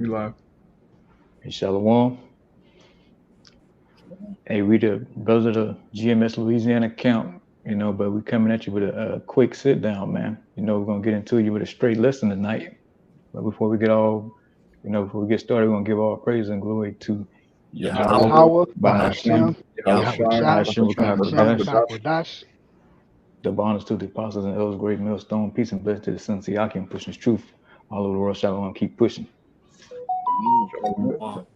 We live. Hey, Shalom. Hey, we the brothers of the GMS Louisiana camp, but we coming at you with a quick sit down, man. We're gonna get into you with a straight lesson tonight. But before we get started, we're gonna give all praise and glory to Yahweh, Yahweh, Yahweh, Bahashem, Bahashem, Yahweh Yahweh Shai, Shai, Bahashem Bahasham Bahashem Kadash Kadash, Kadash. Rakakwadash. the bonus to the apostles and elders, great millstone, peace and blessing to the son of Siakim, pushing his truth all over the world. Shalom, keep pushing. Shalom.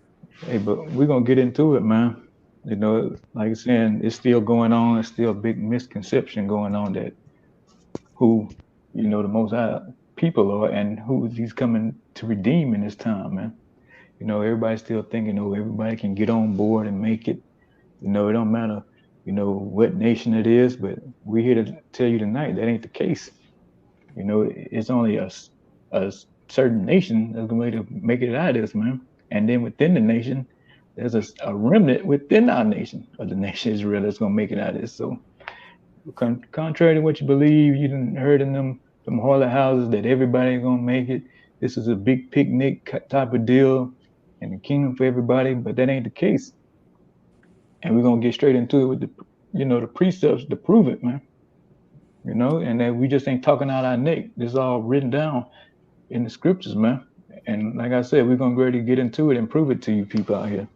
Hey, but we're gonna get into it, man. Like I said, it's still going on. It's still a big misconception going on that who, the most high people are and who he's coming to redeem in this time, man. Everybody's still thinking, oh, everybody can get on board and make it. It don't matter, what nation it is, but we're here to tell you tonight that ain't the case. It's only a certain nation that's going to make it out of this, man. And then within the nation, there's a remnant within our nation of the nation Israel that's going to make it out of this. So, contrary to what you believe, you didn't heard in them harlot houses that everybody ain't going to make it. This is a big picnic type of deal and the kingdom for everybody, but that ain't the case. And we're going to get straight into it with the precepts to prove it, man. And that we just ain't talking out our neck. This is all written down in the scriptures, man. And like I said, we're gonna go ahead and get into it and prove it to you people out here.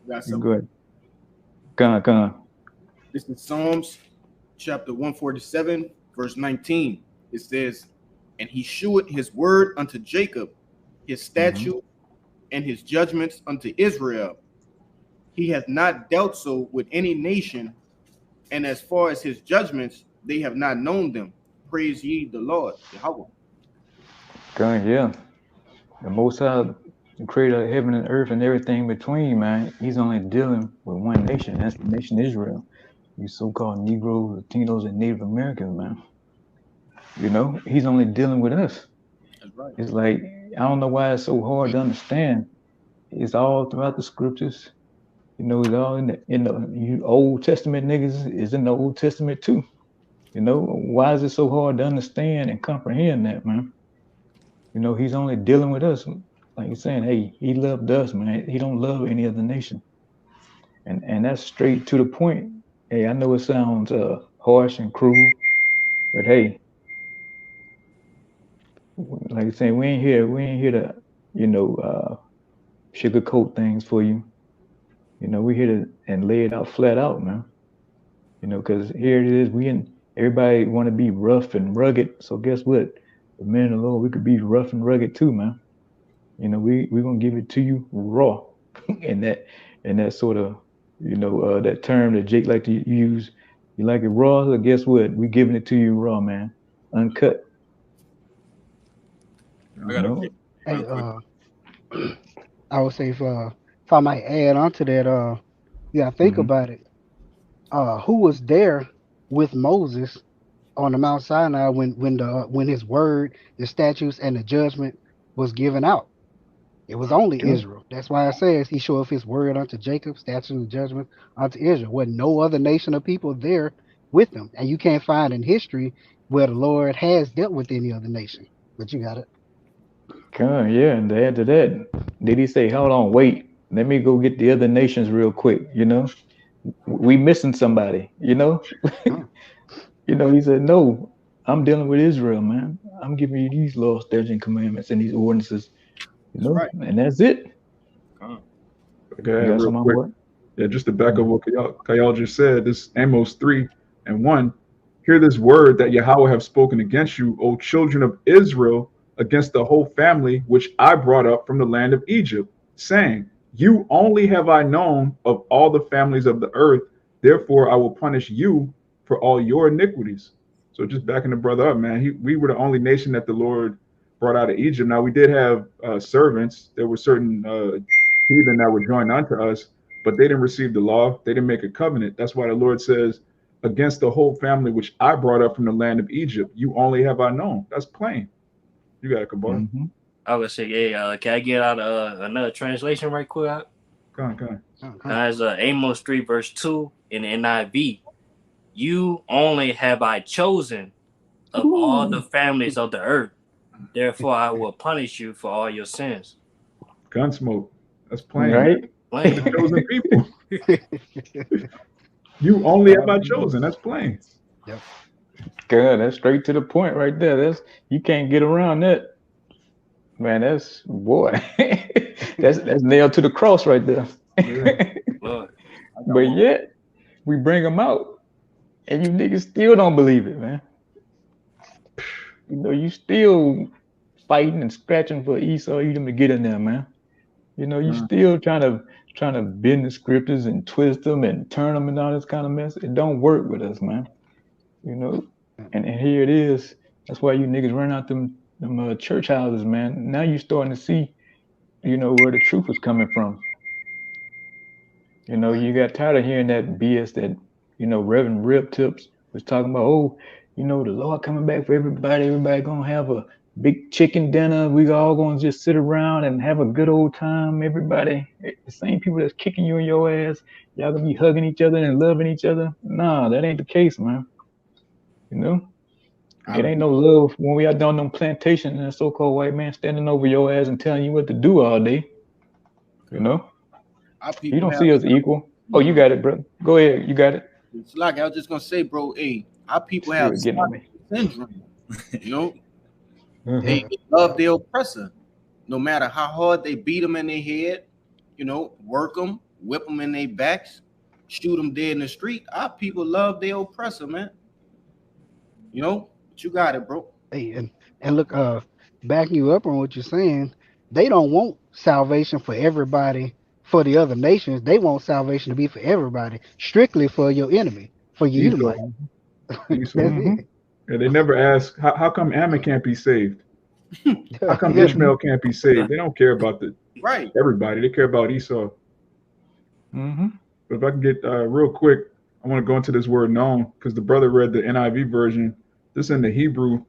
Got You some. go ahead. Come on. This is Psalms chapter 147, verse 19. It says, "And he shewed his word unto Jacob, his statute and his judgments unto Israel. He hath not dealt so with any nation, and as far as his judgments, they have not known them. Praise ye the Lord, Yahweh." Yeah. The Most High, the creator of heaven and earth and everything between, man, he's only dealing with one nation. That's the nation Israel. You so-called Negroes, Latinos, and Native Americans, man. He's only dealing with us. That's right. It's like, I don't know why it's so hard to understand. It's all throughout the scriptures. It's all in the Old Testament niggas is in the Old Testament too. Why is it so hard to understand and comprehend that, man? He's only dealing with us. Like he's saying, hey, he loved us, man. He don't love any other nation. And that's straight to the point. Hey, I know it sounds harsh and cruel, but hey, like I saying, we ain't here to, sugarcoat things for you. We're here to and lay it out flat out, man. Because here it is, everybody want to be rough and rugged. So guess what? The men of the Lord, we could be rough and rugged too, man. We're gonna give it to you raw, and that sort of, that term that Jake like to use. You like it raw, so guess what? We giving it to you raw, man, uncut. I You got a know, Hey, real quick. I would say if I might add on to that, yeah, think hmm about it. Who was there with Moses on the Mount Sinai when his word, the statutes, and the judgment was given out? It was only Good. Israel. That's why it says he showed his word unto Jacob, statutes and judgment unto Israel. With no other nation of people there with them. And you can't find in history where the Lord has dealt with any other nation. But you got it. Good. Yeah, and to add to that, did he say, "Hold on, wait, let me go get the other nations real quick"? We missing somebody. Huh. He said, "No, I'm dealing with Israel, man. I'm giving you these laws, statutes, and commandments, and these ordinances. That's right. And that's it." Come. You Okay, got real some on quick. board? Yeah, just to back up Mm-hmm. what Kayal just said, this Amos 3 and 1. Hear this word that Yahweh have spoken against you, O children of Israel, against the whole family which I brought up from the land of Egypt, saying, "You only have I known of all the families of the earth, therefore I will punish you for all your iniquities." So just backing the brother up, man. We were the only nation that the Lord brought out of Egypt. Now we did have servants. There were certain heathen that were joined unto us, but they didn't receive the law. They didn't make a covenant. That's why the Lord says, "Against the whole family which I brought up from the land of Egypt, you only have I known." That's plain. You got it, Kabar. Mm-hmm. I would say, hey, can I get out another translation right quick? Come on. Uh-huh. That's Amos 3, verse 2 in the NIV. You only have I chosen of all the Ooh. families of the earth. Therefore, I will punish you for all your sins. Gunsmoke. That's plain. Right? Plain. The chosen people. You only have I chosen. That's plain. Yep. Good. That's straight to the point right there. That's you can't get around that. Man, that's boy. that's nailed to the cross right there. Lord. But yet we bring them out, and you niggas still don't believe it, man. You know, you still fighting and scratching for Esau Edom to get in there, man. You know, you still trying to bend the scriptures and twist them and turn them and all this kind of mess. It don't work with us, man. You know, and here it is. That's why you niggas run out them church houses, man. Now you starting to see, you know, where the truth is coming from. You know, you got tired of hearing that BS that, you know, Reverend Rip Tips was talking about. Oh, you know, the Lord coming back for everybody. Everybody gonna have a big chicken dinner. We all gonna just sit around and have a good old time. Everybody, the same people that's kicking you in your ass, y'all gonna be hugging each other and loving each other. Nah, that ain't the case, man. You know, it ain't no love when we out down on plantation and a so-called white man standing over your ass and telling you what to do all day. You know, you don't see us equal. Oh, you got it, bro. Go ahead, you got it. It's like I was just gonna say, bro. Hey, our people have syndrome. You know, they love their oppressor, no matter how hard they beat them in their head. You know, work them, whip them in their backs, shoot them dead in the street. Our people love their oppressor, man. You know, but you got it, bro. Hey, and look, backing you up on what you're saying, they don't want salvation for everybody, for the other nations. They want salvation to be for everybody, strictly for your enemy, for your Edomite. That's it. Yeah, they never ask how come Ammon can't be saved? How come Ishmael can't be saved? They don't care about everybody. They care about Esau. But if I can get real quick, I want to go into this word known because the brother read the NIV version. This in the Hebrew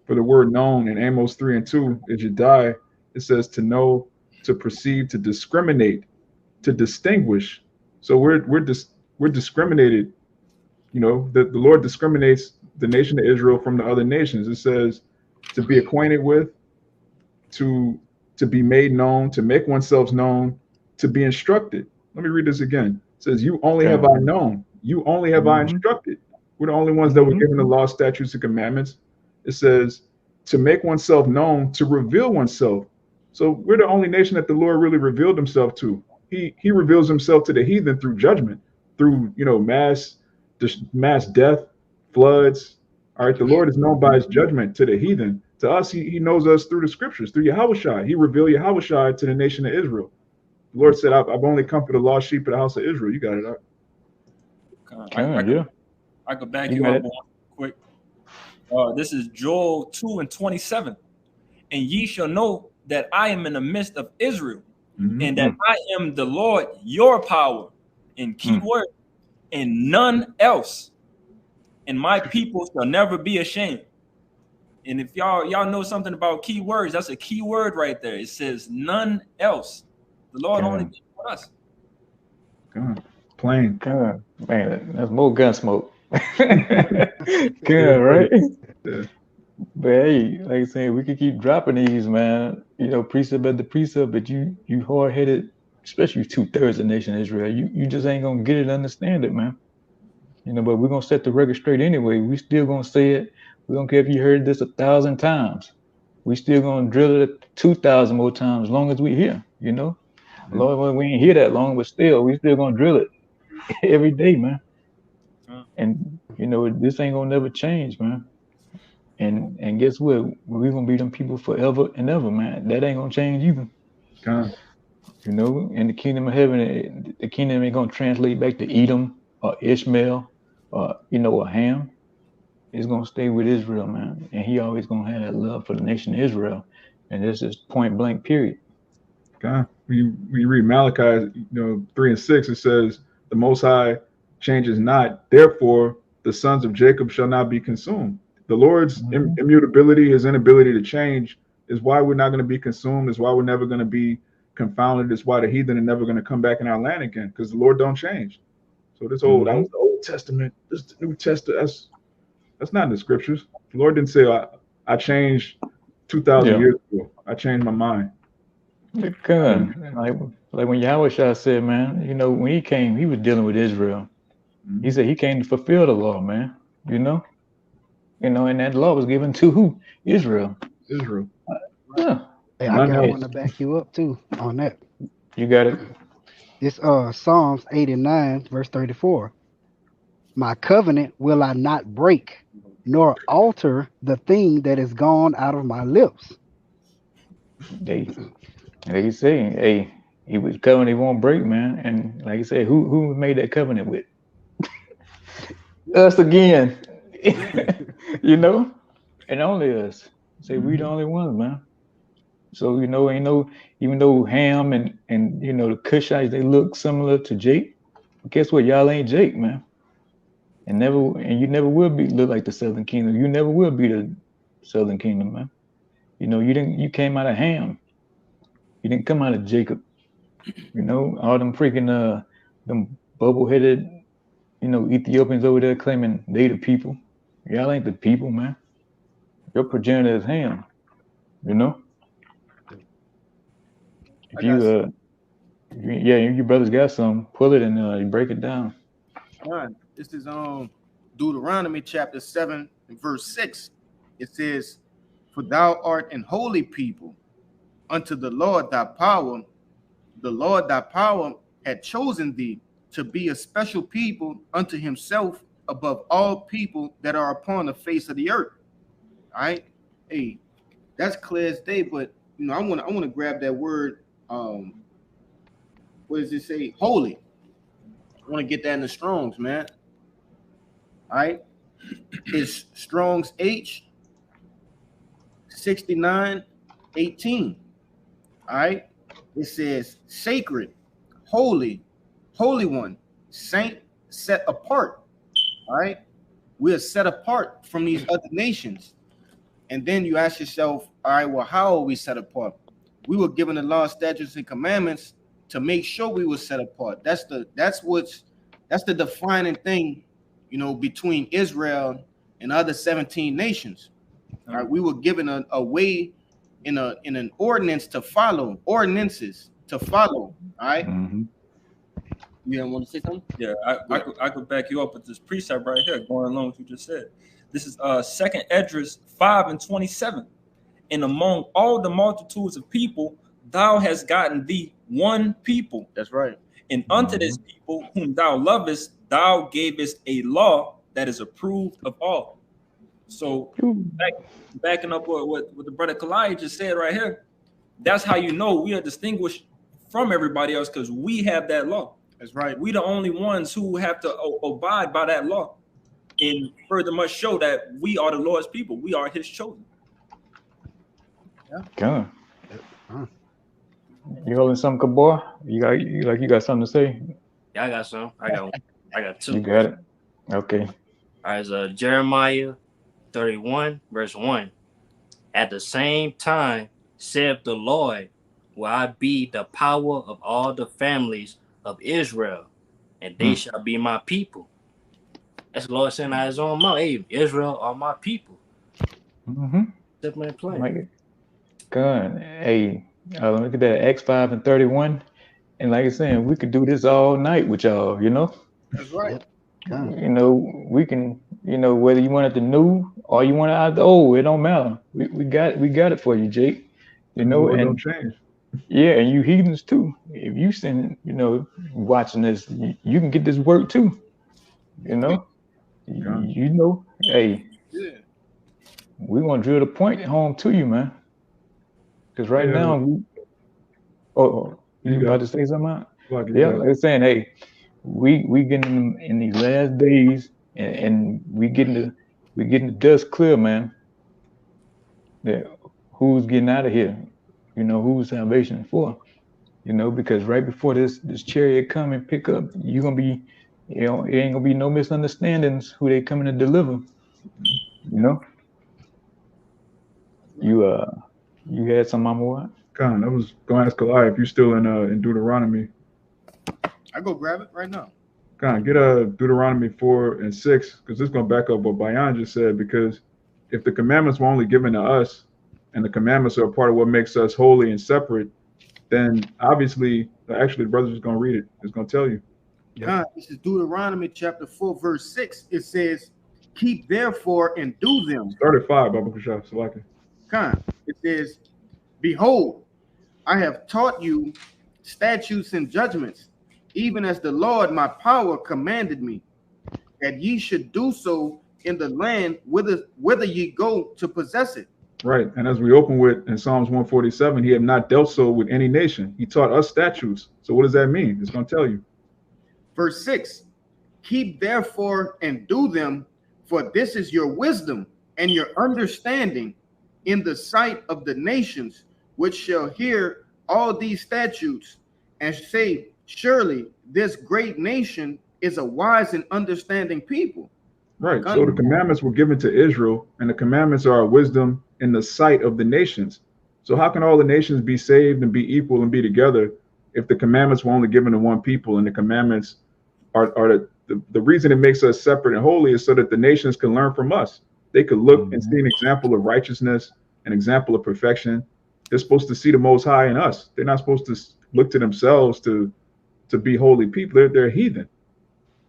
for the word known in Amos 3:2 is Yedai. It says to know, to perceive, to discriminate, to distinguish. So we're discriminated. You know, the Lord discriminates the nation of Israel from the other nations. It says to be acquainted with, to be made known, to make oneself known, to be instructed. Let me read this again. It says, you only have I known. You only have I instructed. We're the only ones that were given the law, statutes, and commandments. It says to make oneself known, to reveal oneself. So we're the only nation that the Lord really revealed himself to. He reveals himself to the heathen through judgment, through, you know, mass death, floods. All right, the Lord is known by his judgment to the heathen. To us, he knows us through the scriptures, through Yahushua. He revealed Yahushua to the nation of Israel. The Lord said, I've only come for the lost sheep of the house of Israel. You got it. I could back you up quick. This is Joel 2:27. And ye shall know that I am in the midst of Israel, and that I am the Lord, your power, in key word, and none else. And my people shall never be ashamed. And if y'all know something about key words, that's a key word right there. It says none else. The Lord only did for us. Plain. Man, that's more gun smoke. Good, right? Yeah. But hey, like I said, we could keep dropping these, man. You know, precept after precept, but you hard-headed, especially 2/3 of the nation of Israel. You just ain't gonna get it, understand it, man. You know, but we're gonna set the record straight anyway. We still gonna say it. We don't care if you heard this 1,000 times. We still gonna drill it 2,000 more times, as long as we hear. You know, Lord, we ain't hear that long, but still, we still gonna drill it every day, man. And you know, this ain't gonna never change, man. And guess what? We're gonna be them people forever and ever, man. That ain't gonna change either. You know, in the kingdom of heaven, the kingdom ain't gonna translate back to Edom or Ishmael or, you know, or Ham. It's gonna stay with Israel, man. And he always gonna have that love for the nation of Israel. And this is point blank, period. When you read Malachi, 3:6, it says, the Most High changes not, therefore the sons of Jacob shall not be consumed. The Lord's immutability, his inability to change, is why we're not going to be consumed, is why we're never going to be confounded, is why the heathen are never going to come back in our land again, because the Lord don't change. So that was the Old Testament, this is the New Testament. That's not in the scriptures. The Lord didn't say, I changed 2,000 years ago. I changed my mind. Good. Like when Yahweh Shah said, man, you know, when he came, he was dealing with Israel. He said he came to fulfill the law, man. You know, and that law was given to who? Israel. Yeah. Hey, I got one to back you up too on that. You got it. It's Psalms 89, verse 34. My covenant will I not break, nor alter the thing that is gone out of my lips. They say, hey, he was covenant he won't break, man. And like you said, who made that covenant with? Us again. You know? And only us. Say we the only ones, man. So, you know, even though Ham and you know the Cushites, they look similar to Jake, guess what? Y'all ain't Jake, man. And you never will look like the Southern Kingdom. You never will be the Southern Kingdom, man. You know, you came out of Ham. You didn't come out of Jacob. You know, all them freaking them bubble-headed, you know, Ethiopians over there claiming they the people. Y'all ain't the people, man. Your progenitor is Ham. You know? If your brothers got some, pull it and you break it down. Right. This is Deuteronomy chapter 7 and verse 6. It says, for thou art an holy people unto the Lord thy power. The Lord thy power had chosen thee to be a special people unto himself above all people that are upon the face of the earth. All right. Hey, that's clear as day, but you know, I want to grab that word. What does it say? Holy. I want to get that in the Strongs, man. All right. It's Strong's H 69:18. All right. It says sacred, holy, holy one, saint, set apart. All right. We are set apart from these other nations. And then you ask yourself, all right, well, how are we set apart? We were given the law, statutes, and commandments to make sure we were set apart. That's the defining thing, you know, between Israel and other 17 nations. All right, we were given a way in an ordinances to follow. All right. Mm-hmm. You don't want to say something? Yeah, I could back you up with this precept right here, going along with what you just said. This is 2nd Esdras 5:27. And among all the multitudes of people, thou hast gotten thee one people. That's right. And unto this people whom thou lovest, thou gavest a law that is approved of all. So backing up what the brother Kalai just said right here, that's how you know we are distinguished from everybody else, because we have that law. That's right. We the only ones who have to abide by that law, and further must show that we are the Lord's people. We are His chosen. Yeah. You holding something, Kabor? You got something to say? Yeah, I got some. I got two. You got it. Okay. All right, so Jeremiah 31, verse 1. At the same time, saith the Lord, will I be the power of all the families of Israel, and they shall be my people. That's the Lord saying out his own mouth. Hey, Israel are my people. Mm-hmm. Definitely playing. Like, good. Hey, look at that, Acts 5:31. And like I said, we could do this all night with y'all, you know? That's right. You know, we can, you know, whether you want it the new or you want it out the old, it don't matter. We got it for you, Jake. You know, and don't change. Yeah, and you heathens too. If you send, you know, watching this, you can get this work too. You know, you know, hey, we want to drill the point home to you, man. Because right now, you about to say something? Like I'm saying, hey, we getting in these last days, and we getting the dust clear, man. That who's getting out of here? You know, who's salvation for? You know, because right before this chariot come and pick up, you're gonna be, you know, it ain't gonna be no misunderstandings who they coming to deliver. You know. You had some more? Con, I was gonna ask Kalai if you're still in Deuteronomy. I go grab it right now. Con, get Deuteronomy 4 and 6, because this is gonna back up what Bayan just said. Because if the commandments were only given to us, and the commandments are a part of what makes us holy and separate, then obviously, actually, the brother's just going to read it. It's going to tell you. This is Deuteronomy chapter 4, verse 6. It says, keep therefore and do them. Start at 5, Baba Kushaf, Salaki. It says, behold, I have taught you statutes and judgments, even as the Lord my power commanded me, that ye should do so in the land whither ye go to possess it. Right. And as we open with in Psalms 147, he had not dealt so with any nation. He taught us statutes. So what does that mean? It's going to tell you. Verse 6, keep therefore and do them, for this is your wisdom and your understanding in the sight of the nations, which shall hear all these statutes and say, surely this great nation is a wise and understanding people. Right. So the commandments were given to Israel, and the commandments are wisdom in the sight of the nations. So how can all the nations be saved and be equal and be together if the commandments were only given to one people, and the commandments are the reason it makes us separate and holy is so that the nations can learn from us. They could look and see an example of righteousness, an example of perfection. They're supposed to see the Most High in us. They're not supposed to look to themselves to be holy people. They're heathen.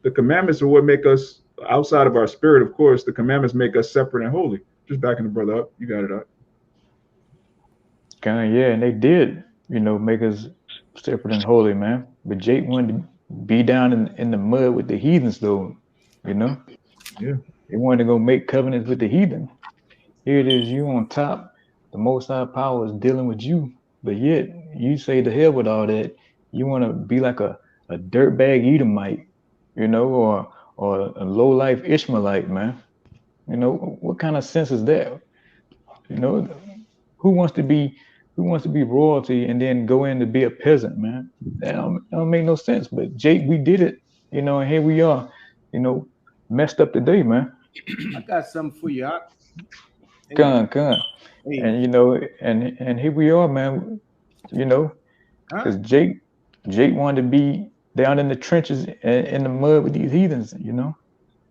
The commandments are what make us, outside of our spirit, of course, the commandments make us separate and holy. Just backing the brother up. You got it up. Yeah, and they did, make us separate and holy, man. But Jake wanted to be down in the mud with the heathens, though, Yeah. They wanted to go make covenants with the heathen. Here it is, you on top. The Most High power is dealing with you, but yet you say to hell with all that. You want to be like a dirtbag Edomite, or a low life Ishmaelite, man. What kind of sense is that? Who wants to be royalty and then go in to be a peasant, man? That don't make no sense. But Jake, we did it, and here we are, messed up today, man. I got something for you. Come. Hey. And and here we are, man. Because Jake wanted to be down in the trenches in the mud with these heathens,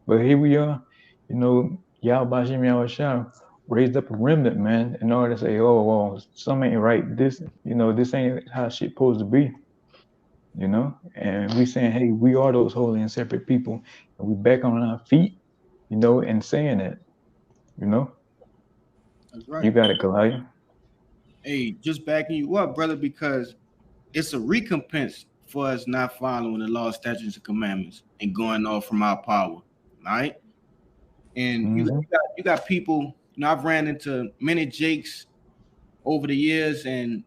But here we are, Yahweh Bashim Yahushua raised up a remnant, man, in order to say, oh, well, something ain't right. This ain't how shit supposed to be, And we saying, hey, we are those holy and separate people, and we back on our feet, and saying that, That's right. You got it, Kalaya. Hey, just backing you up, brother, because it's a recompense for us not following the law, statutes, and commandments and going off from our power, right? And you got people. I've ran into many Jakes over the years, and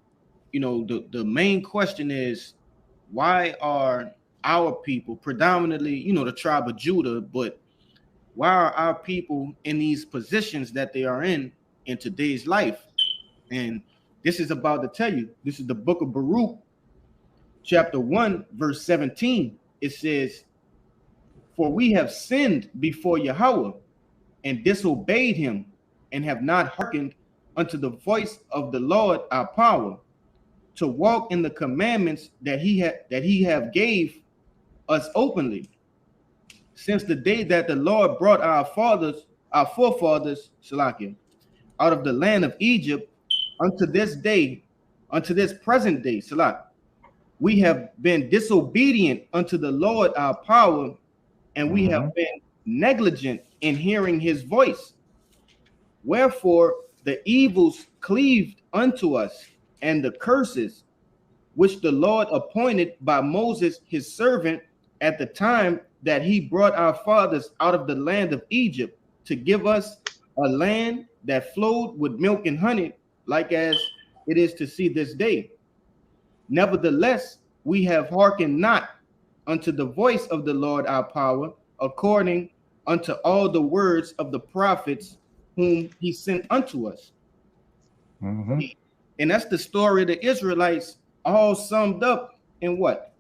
the main question is, why are our people, predominantly, the tribe of Judah, but why are our people in these positions that they are in today's life? And this is about to tell you. This is the book of Baruch, chapter 1, verse 17. It says, for we have sinned before Yahweh and disobeyed him, and have not hearkened unto the voice of the Lord our power, to walk in the commandments that he have gave us openly, since the day that the Lord brought our forefathers, Salakia, out of the land of Egypt, unto this present day, Salah. We have been disobedient unto the Lord our power, and we have been negligent in hearing his voice. Wherefore the evils cleaved unto us, and the curses which the Lord appointed by Moses his servant at the time that he brought our fathers out of the land of Egypt, to give us a land that flowed with milk and honey, like as it is to see this day. Nevertheless, we have hearkened not unto the voice of the Lord our power, according unto all the words of the prophets whom he sent unto us. And that's the story of the Israelites, all summed up in what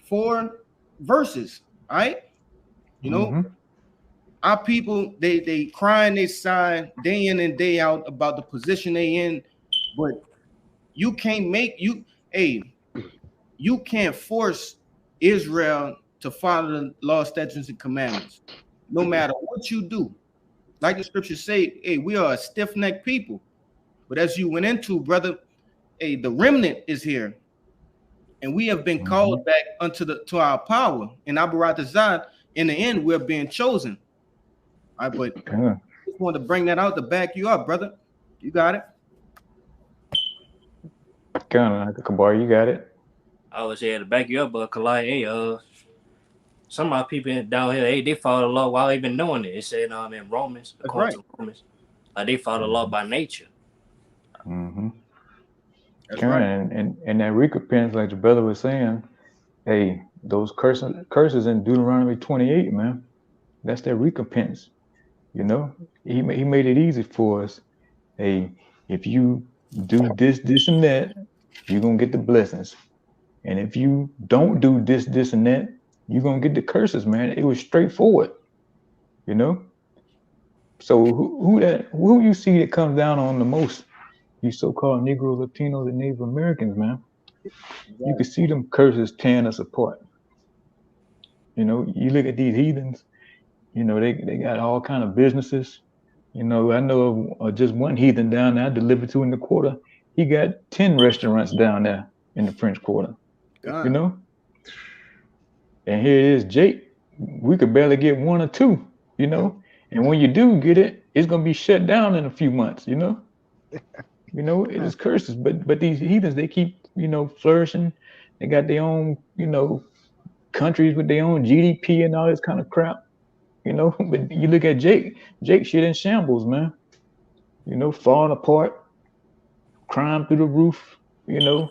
4 verses, right? Our people, they cry and they sigh day in and day out about the position they in, but you can't force Israel to follow the law, statutes, and commandments, no matter what you do. Like the scriptures say, hey, we are a stiff-necked people. But as you went into, brother, hey, the remnant is here, and we have been called back to our power. In Abaratazad, in the end, we're being chosen. All right, but I just wanted to bring that out to back you up, brother. You got it. Kabar, you got it. I was here to back you up, but Kalai, hey, some of my people down here, hey, they follow the law while even doing it. It said in Romans, according to Romans, like they follow the law by nature. Mm-hmm. That's right. And that recompense, like the brother was saying, hey, those curses in Deuteronomy 28, man, that's their recompense. You know, he made it easy for us. Hey, if you do this, and that, you're gonna get the blessings. And if you don't do this, and that, you're gonna get the curses, man. It was straightforward, you know. So who you see that comes down on the most? These so-called Negro, Latinos, and Native Americans, man. You can see them curses tearing us apart. You know, you look at these heathens, you know, they got all kind of businesses. You know, I know of just one heathen down there I delivered to in the Quarter. He got 10 restaurants down there in the French Quarter. God. You know? And here it is, Jake. We could barely get 1 or 2, you know? And when you do get it, it's gonna be shut down in a few months, you know? You know, it is curses. But these heathens, they keep, you know, flourishing. They got their own, you know, countries with their own GDP and all this kind of crap. You know, but you look at Jake shit in shambles, man. You know, falling apart, crime through the roof, you know,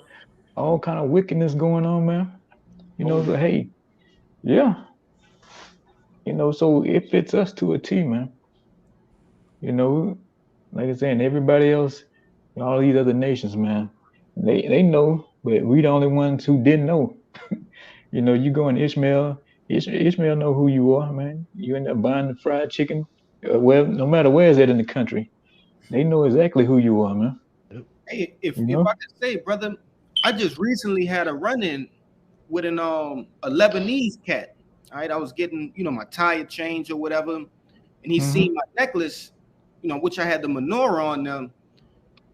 all kind of wickedness going on, man. You know, so hey, yeah. You know, so it fits us to a T, man. You know, like I said, everybody else, all these other nations, man, they know, but we the only ones who didn't know. You know, you go in Ishmael know who you are, man. You end up buying the fried chicken, well, no matter where it's at in the country, they know exactly who you are, man. Hey, if I could say, brother, I just recently had a run-in with a Lebanese cat. All right, I was getting, you know, my tire change or whatever, and he seen my necklace, you know, which I had the menorah on them,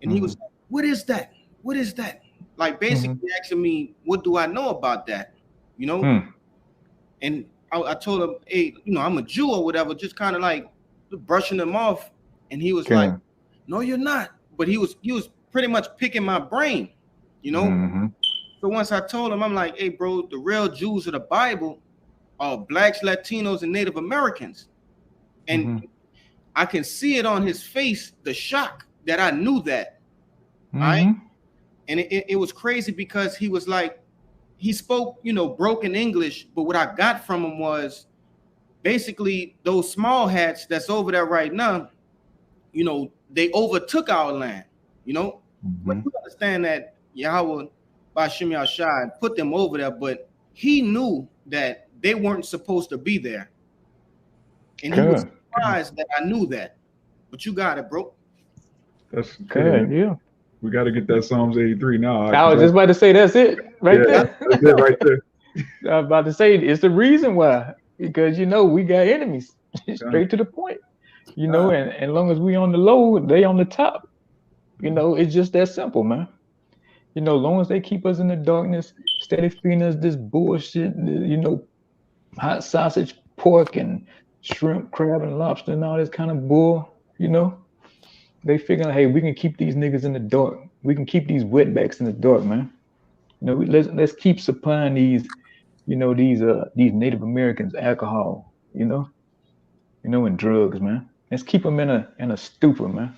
and he was like, "What is that? What is that?" Like basically asking me, "What do I know about that?" You know, and I told him, "Hey, you know, I'm a Jew or whatever," just kind of like brushing him off, and he was like, "No, you're not." But he was pretty much picking my brain, you know. So once I told him, I'm like, "Hey, bro, the real Jews of the Bible are blacks, Latinos, and Native Americans," and I can see it on his face, the shock that I knew that. Right, and it was crazy because he was like, he spoke, you know, broken English, but what I got from him was basically those small hats that's over there right now, you know, they overtook our land, you know. But you understand that Yahweh Bashim Yahshai put them over there, but he knew that they weren't supposed to be there. And he was surprised that I knew that. But you got it, bro. That's good. Yeah. We got to get that Psalms 83 now. I was just about to say that's it right there. That's it right there. I was about to say it's the reason why, because you know we got enemies. Straight to the point. You know, and as long as we on the low, they on the top. You know, it's just that simple, man. You know, as long as they keep us in the darkness, steady feeding us this bullshit, you know, hot sausage, pork, and shrimp, crab, and lobster, and all this kind of bull, you know, they figure, hey, we can keep these niggas in the dark. We can keep these wetbacks in the dark, man. You know, let's keep supplying these, you know, these Native Americans alcohol, you know, and drugs, man. Let's keep them in a stupor, man.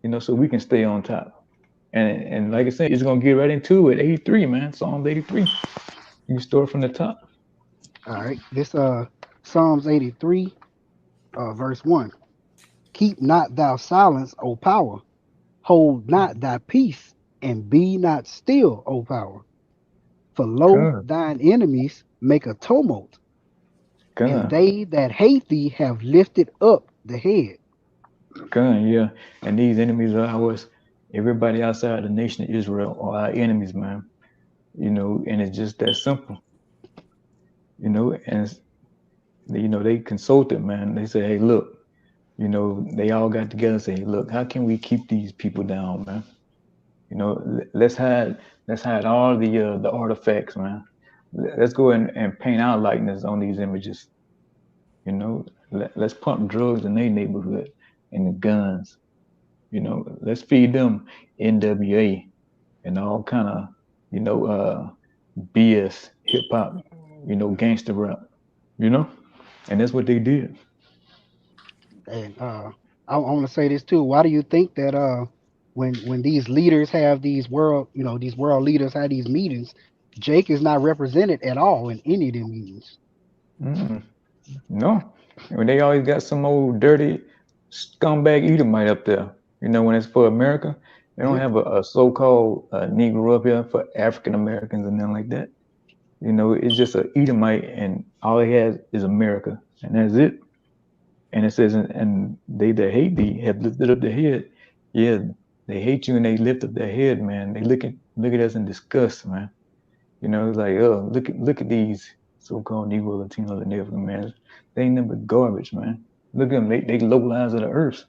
You know, so we can stay on top. And like I said, it's gonna get right into it. 83, man. Psalms 83. You can start from the top. All right. This Psalms 83, verse 1. Keep not thou silence, O power. Hold not thy peace, and be not still, O power. For lo, thine enemies make a tumult, and they that hate thee have lifted up the head. Yeah. And these enemies are ours. Everybody outside the nation of Israel are our enemies, man. You know, and it's just that simple. You know, and you know, they consulted, man. They say, hey, look, you know, they all got together and say, look, how can we keep these people down, man? You know, let's hide all the artifacts, man. Let's go and paint our likeness on these images. You know, let's pump drugs in their neighborhood and the guns. You know, let's feed them NWA and all kind of, you know, BS, hip hop, you know, gangster rap, you know, and that's what they did. And I want to say this too. Why do you think that when these leaders have these world, you know, these world leaders have these meetings, Jake is not represented at all in any of them meetings? No, when they always got some old dirty scumbag Edomite up there. You know, when it's for America, they don't have a so-called Negro up here for African Americans and nothing like that. You know, it's just an Edomite, and all he has is America, and that's it. And it says, and they that hate thee have lifted up their head. Yeah, they hate you and they lift up their head, man. They look at us in disgust, man. You know, it's like, oh, look at these so-called Negro, Latino, and African Americans. They ain't nothing but garbage, man. Look at them, they low lives of the earth.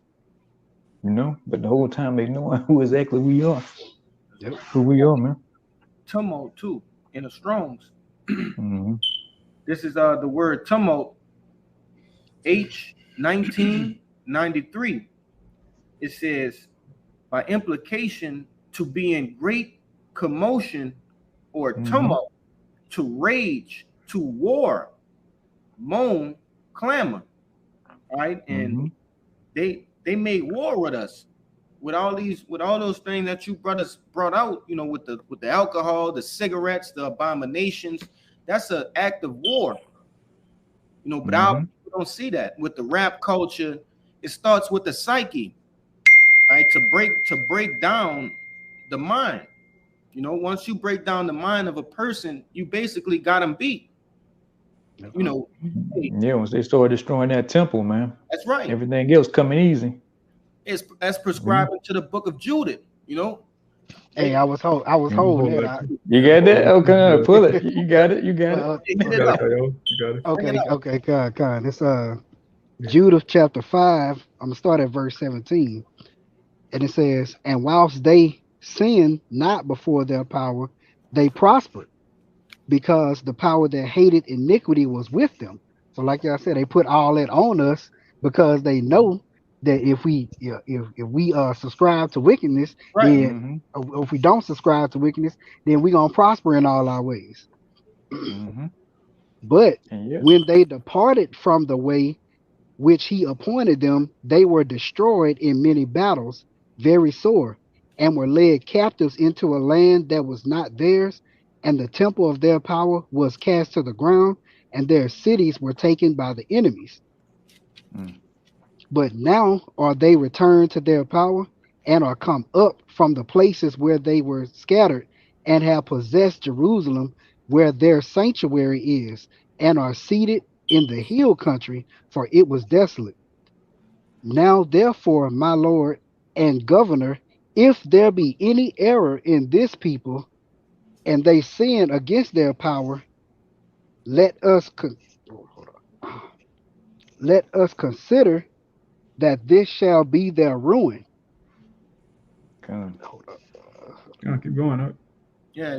You know, but the whole time they know who exactly we are. Yep. Who we are, man. Tumult too in the Strongs. This is the word tumult, H1993. It says, by implication, to be in great commotion or tumult, to rage, to war, moan, clamor. All right, and they made war with us, with all those things that you brothers brought out, you know, with the alcohol, the cigarettes, the abominations. That's an act of war, you know. But our people don't see that. With the rap culture, it starts with the psyche, right? To break down the mind. You know, once you break down the mind of a person, you basically got them beat. You know, yeah, once they started destroying that temple, man. That's right. Everything else coming easy. It's as prescribed to the book of Judith, you know. Hey, I was holding that. You got that? Okay, pull it. You got it. You got it. You got it. Okay, God. It's Judith chapter 5. I'm gonna start at verse 17. And it says, and whilst they sinned not before their power, they prospered, because the power that hated iniquity was with them. So like I said, they put all that on us because they know that if we subscribe to wickedness, then if we don't subscribe to wickedness, then we're gonna prosper in all our ways. But when they departed from the way which he appointed them, they were destroyed in many battles, very sore, and were led captives into a land that was not theirs, and the temple of their power was cast to the ground, and their cities were taken by the enemies. But now are they returned to their power, and are come up from the places where they were scattered, and have possessed Jerusalem, where their sanctuary is, and are seated in the hill country, for it was desolate. Now therefore, my Lord and Governor, if there be any error in this people, and they sin against their power, let us consider that this shall be their ruin. Hold up. Keep going up. Yeah,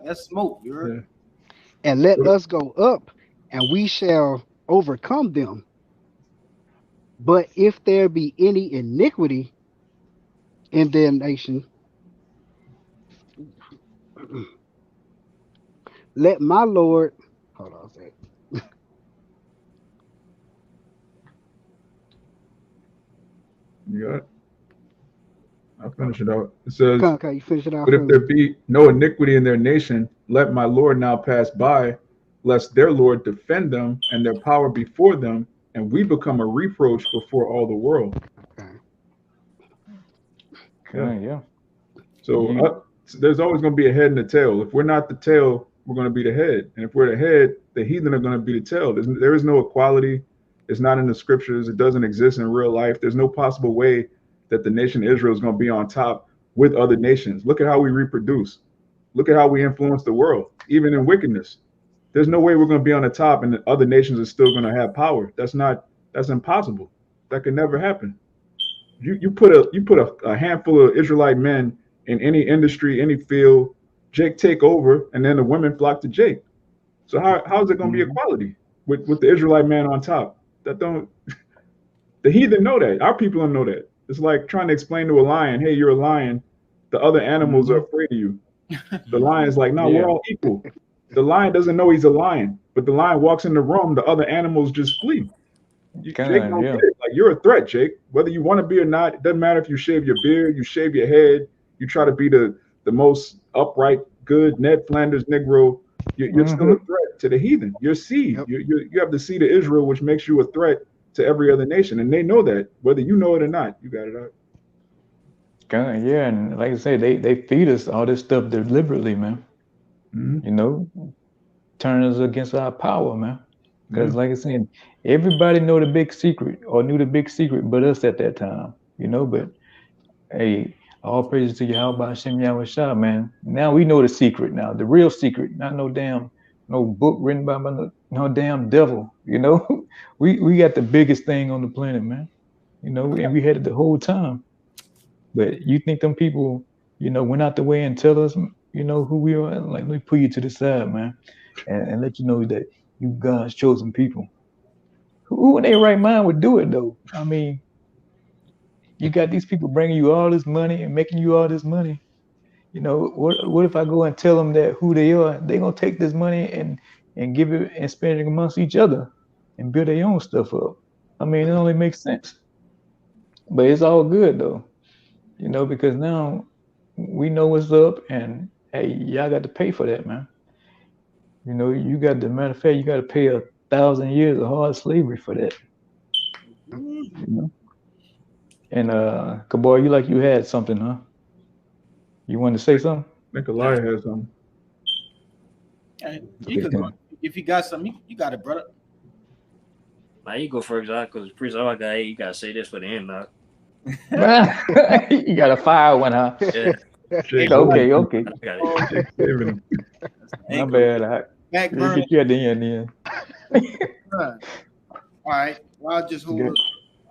that's smoke. You're and let us go up, and we shall overcome them. But if there be any iniquity in their nation, let my Lord, hold on a second. You got it? I'll finish it out. It says, okay, you finish it out. But if there be no iniquity in their nation, let my Lord now pass by, lest their Lord defend them and their power before them, and we become a reproach before all the world. Yeah. So there's always going to be a head and a tail. If we're not the tail, we're going to be the head. And if we're the head, the heathen are going to be the tail. There is no equality. It's not in the scriptures. It doesn't exist in real life. There's no possible way that the nation Israel is going to be on top with other nations. Look at how we reproduce. Look at how we influence the world, even in wickedness. There's no way we're going to be on the top and the other nations are still going to have power. That's not That's impossible. That could never happen. You put a handful of Israelite men in any industry, any field. Jake take over, and then the women flock to Jake. So how is it going to be equality with the Israelite man on top? That don't. The heathen know that. Our people don't know that. It's like trying to explain to a lion, hey, you're a lion. The other animals are afraid of you. The lion's like, no, we're all equal. The lion doesn't know he's a lion, but the lion walks in the room, the other animals just flee. Jake don't get it. Like, you're a threat, Jake. Whether you want to be or not, it doesn't matter if you shave your beard, you shave your head, you try to be the most upright, good Ned Flanders Negro. You're still a threat to the heathen. You're seed. Yep. You have the seed of Israel, which makes you a threat to every other nation, and they know that, whether you know it or not. You got it out. Yeah, and like I say, they feed us all this stuff deliberately, man. You know, turn us against our power, man. Because like I said, everybody know the big secret or knew the big secret but us at that time, you know. But hey, all praises to Yahweh Hashem Yahweh Shah, man. Now we know the secret now, the real secret, not no book written by no damn devil, you know. we got the biggest thing on the planet, man. You know, and we had it the whole time. But you think them people, you know, went out the way and tell us, you know, who we are? Like, let me put you to the side, man, and let you know that you God's chosen people. Who in their right mind would do it, though? I mean, you got these people bringing you all this money and making you all this money. You know, what if I go and tell them that who they are? They're going to take this money and give it and spend it amongst each other and build their own stuff up. I mean, it only makes sense. But it's all good, though. You know, because now we know what's up, and hey, y'all got to pay for that, man. You know, you got the matter of fact, you got to pay 1,000 years of hard slavery for that. You know? And Kabor, you had something, huh? You wanted to say something? Nikolai has something. If you got something, you got it, brother. Now you go first, because priest, you gotta say this for the end, now. You got a fire one, huh? Yeah. Okay. My bad. Back burner. Get you at the end, then. All right. Well, I'll just hold. You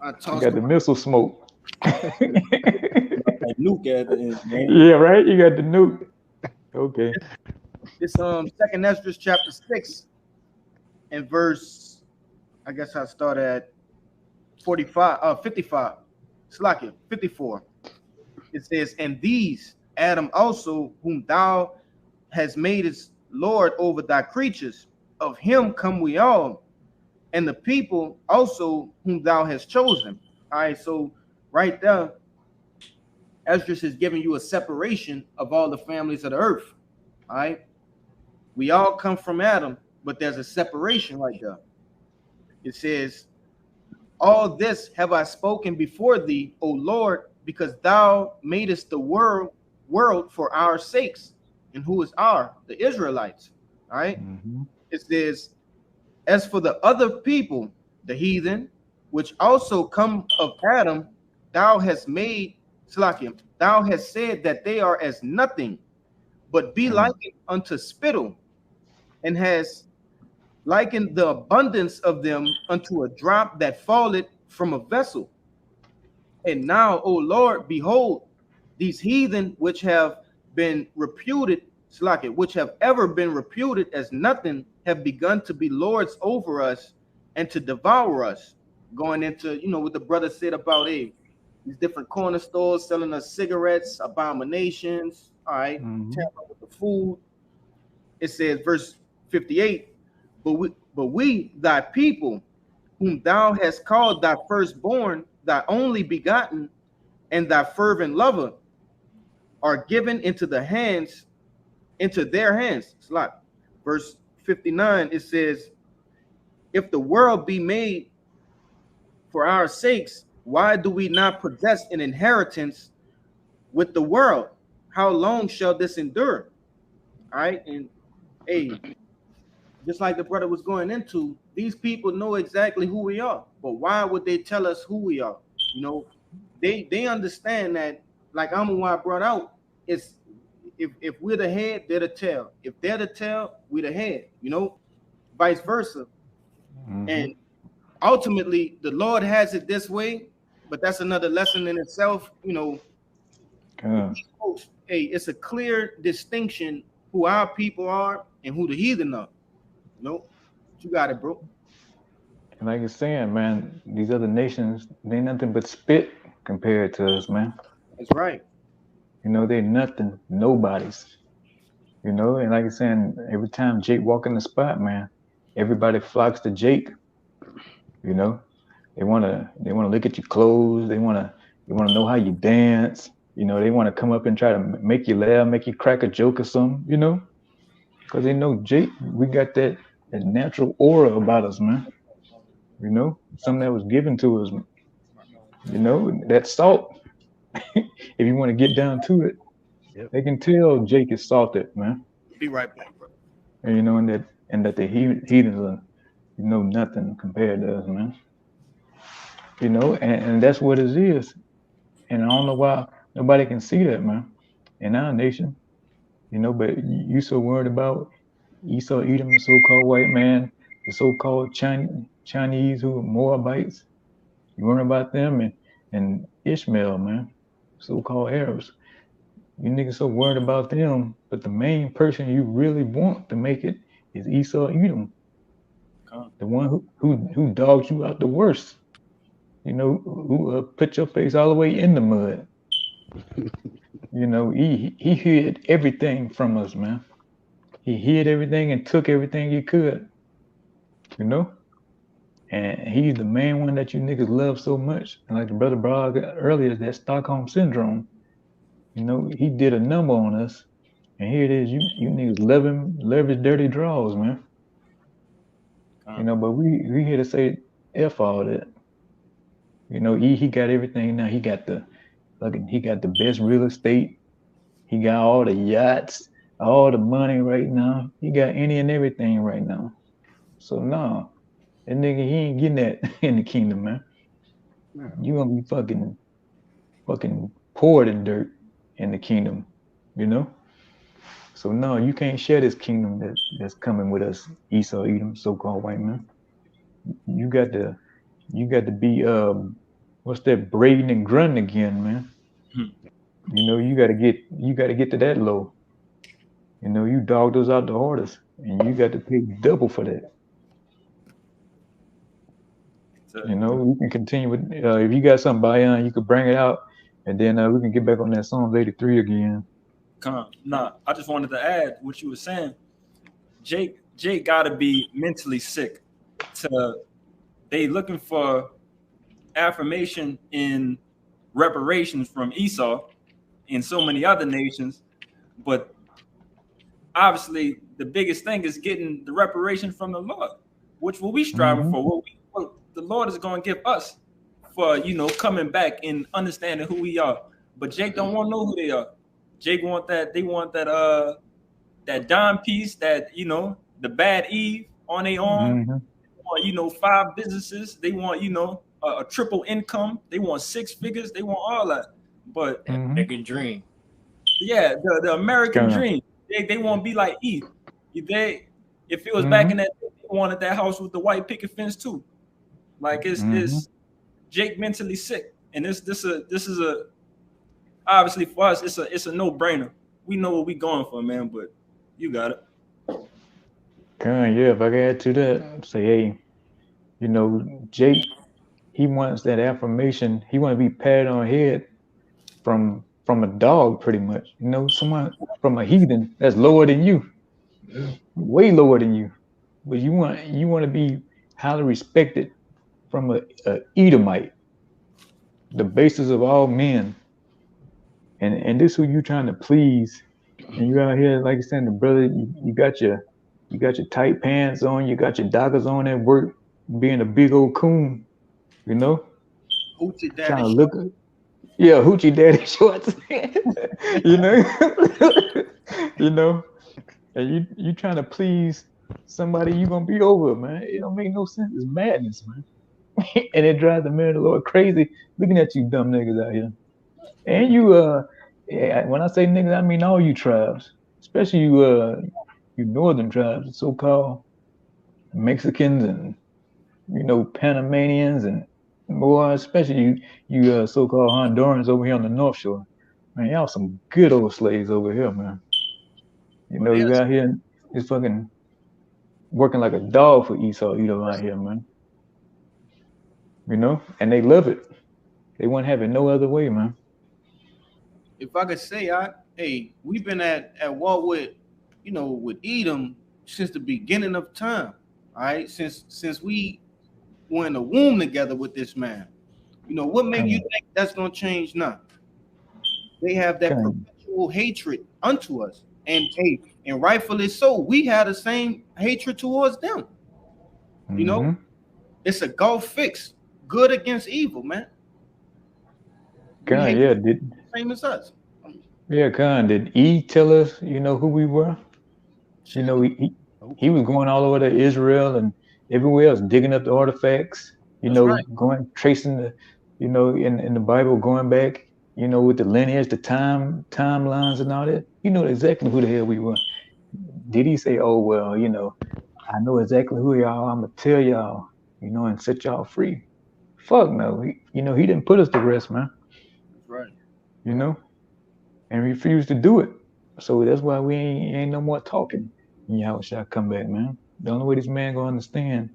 got the missile smoke. Nuke at the end, man. Yeah, right. You got the nuke. Okay. This Second Esdras chapter 6 and verse. I guess I start at 55. Slakia 54. It says, and these Adam also, whom thou hast made as Lord over thy creatures, of him come we all, and the people also whom thou hast chosen. All right, so right there, Esdras is giving you a separation of all the families of the earth. All right, we all come from Adam, but there's a separation right there. It says, all this have I spoken before thee, O Lord, because thou madest the world for our sakes. And who is the Israelites? All right. It says, as for the other people, the heathen, which also come of Adam, thou hast made, Slakim, thou hast said that they are as nothing, but be likened unto spittle, and has likened the abundance of them unto a drop that falleth from a vessel. And now, O Lord, behold, these heathen which have been reputed, which have ever been reputed as nothing, have begun to be lords over us and to devour us. Going into, what the brother said about these different corner stores selling us cigarettes, abominations, all right, tampering with the food. It says, verse 58, but we, thy people, whom thou hast called thy firstborn, thy only begotten, and thy fervent lover, are given into their hands. Verse 59, it says, if the world be made for our sakes, why do we not possess an inheritance with the world? How long shall this endure? All right, and just like the brother was going into, these people know exactly who we are, but why would they tell us who we are? They understand that, like Amunwa brought out, it's if we're the head, they're the tail. If they're the tail, we're the head, vice versa. And ultimately, the Lord has it this way, but that's another lesson in itself. You know, hey, it's a clear distinction who our people are and who the heathen are. You know, you got it, bro. And like you're saying, man, these other nations, they ain't nothing but spit compared to us, man. That's right. You know, they nothing, nobodies. You know, and like you're saying, every time Jake walk in the spot, man, everybody flocks to Jake. You know, they wanna look at your clothes. They wanna know how you dance. You know, they wanna come up and try to make you laugh, make you crack a joke or something. You know, because they know Jake, we got that natural aura about us, man. You know, something that was given to us. You know, that salt. If you want to get down to it, they can tell Jake is salted, man. Be right back, bro. And you know, and that the heathens are, you know, nothing compared to us, man. You know, and that's what it is. And I don't know why nobody can see that, man. In our nation, you know, but you so worried about Esau, Edom, the so-called white man, the so-called Chinese who are Moabites. You worry about them and Ishmael, man, so-called Arabs. You niggas so worried about them, but the main person you really want to make it is Esau, Edom, the one who dogs you out the worst. You know, who put your face all the way in the mud. You know, he hid everything from us, man. He hid everything and took everything he could. You know, and he's the main one that you niggas love so much. And like the brother brought earlier, that Stockholm syndrome. You know, he did a number on us, and here it is. You niggas love his dirty draws, man. You know, but we here to say F all that. You know, he got everything now. He got the best real estate. He got all the yachts, all the money right now. He got any and everything right now. So no, that nigga, he ain't getting that in the kingdom, man. You gonna be fucking poured in dirt in the kingdom, you know. So no, you can't share this kingdom that's coming with us, Esau, Edom, so-called white man. You got to be what's that, braiding and grunting again, man. You know, you gotta get to that low. You know, you dogged us out the hardest, and you got to pay double for that. You know, we can continue with if you got something by you could bring it out, and then we can get back on that Psalms 83 again. Nah, I just wanted to add what you were saying. Jake got to be mentally sick. They looking for affirmation in reparations from Esau and so many other nations, but obviously the biggest thing is getting the reparation from the Lord, which will we striving for. What the Lord is going to give us for, you know, coming back and understanding who we are. But Jake don't want to know who they are. Jake want that. They want that. That dime piece. That, you know, the bad Eve on their arm. They want, you know, 5 businesses. They want, you know, a triple income. They want 6 figures. They want all that. But American dream. Yeah, the American dream. They want to be like Eve. If it was back in that, they wanted that house with the white picket fence too. Like it's Jake mentally sick, and this is a obviously for us it's a no-brainer. We know what we going for, man. But you got it. Yeah, if I could add to that, say, hey, you know, Jake, he wants that affirmation. He want to be patted on the head from a dog, pretty much. You know, someone from a heathen that's lower than you, way lower than you. But you want to be highly respected from a Edomite, the basis of all men. And this who you trying to please. And you out here, like you said, the brother, you got your tight pants on, you got your dockers on at work, being a big old coon, you know? Hoochie daddy trying to look good. Yeah, hoochie daddy shorts. You know? You know? And you trying to please somebody you gonna be over, man. It don't make no sense. It's madness, man. And it drives the man of the Lord crazy looking at you dumb niggas out here. And you when I say niggas, I mean all you tribes, especially you northern tribes, so-called Mexicans and Panamanians and boy, especially you so-called Hondurans over here on the North Shore. Man, y'all some good old slaves over here, man. You out here is fucking working like a dog for Esau, out here, man. And they love it. They wouldn't have it no other way, man. If I could say, hey, we've been at war with Edom since the beginning of time. All right, since we were in the womb together with this man. What makes you think that's gonna change now? They have that perpetual hatred unto us, and rightfully so. We have the same hatred towards them. It's a gulf fix, good against evil, man. Same as us. Yeah, Khan. Did E tell us, who we were? He was going all over to Israel and everywhere else, digging up the artifacts. Going tracing the, in the Bible, going back, with the lineage, the timelines and all that. He knew exactly who the hell we were. Did he say, "Oh well, I know exactly who y'all. I'm gonna tell y'all, and set y'all free"? Fuck no. He didn't put us to rest, man. That's right. And refused to do it. So that's why we ain't no more talking. Y'all shall come back, man. The only way this man gonna understand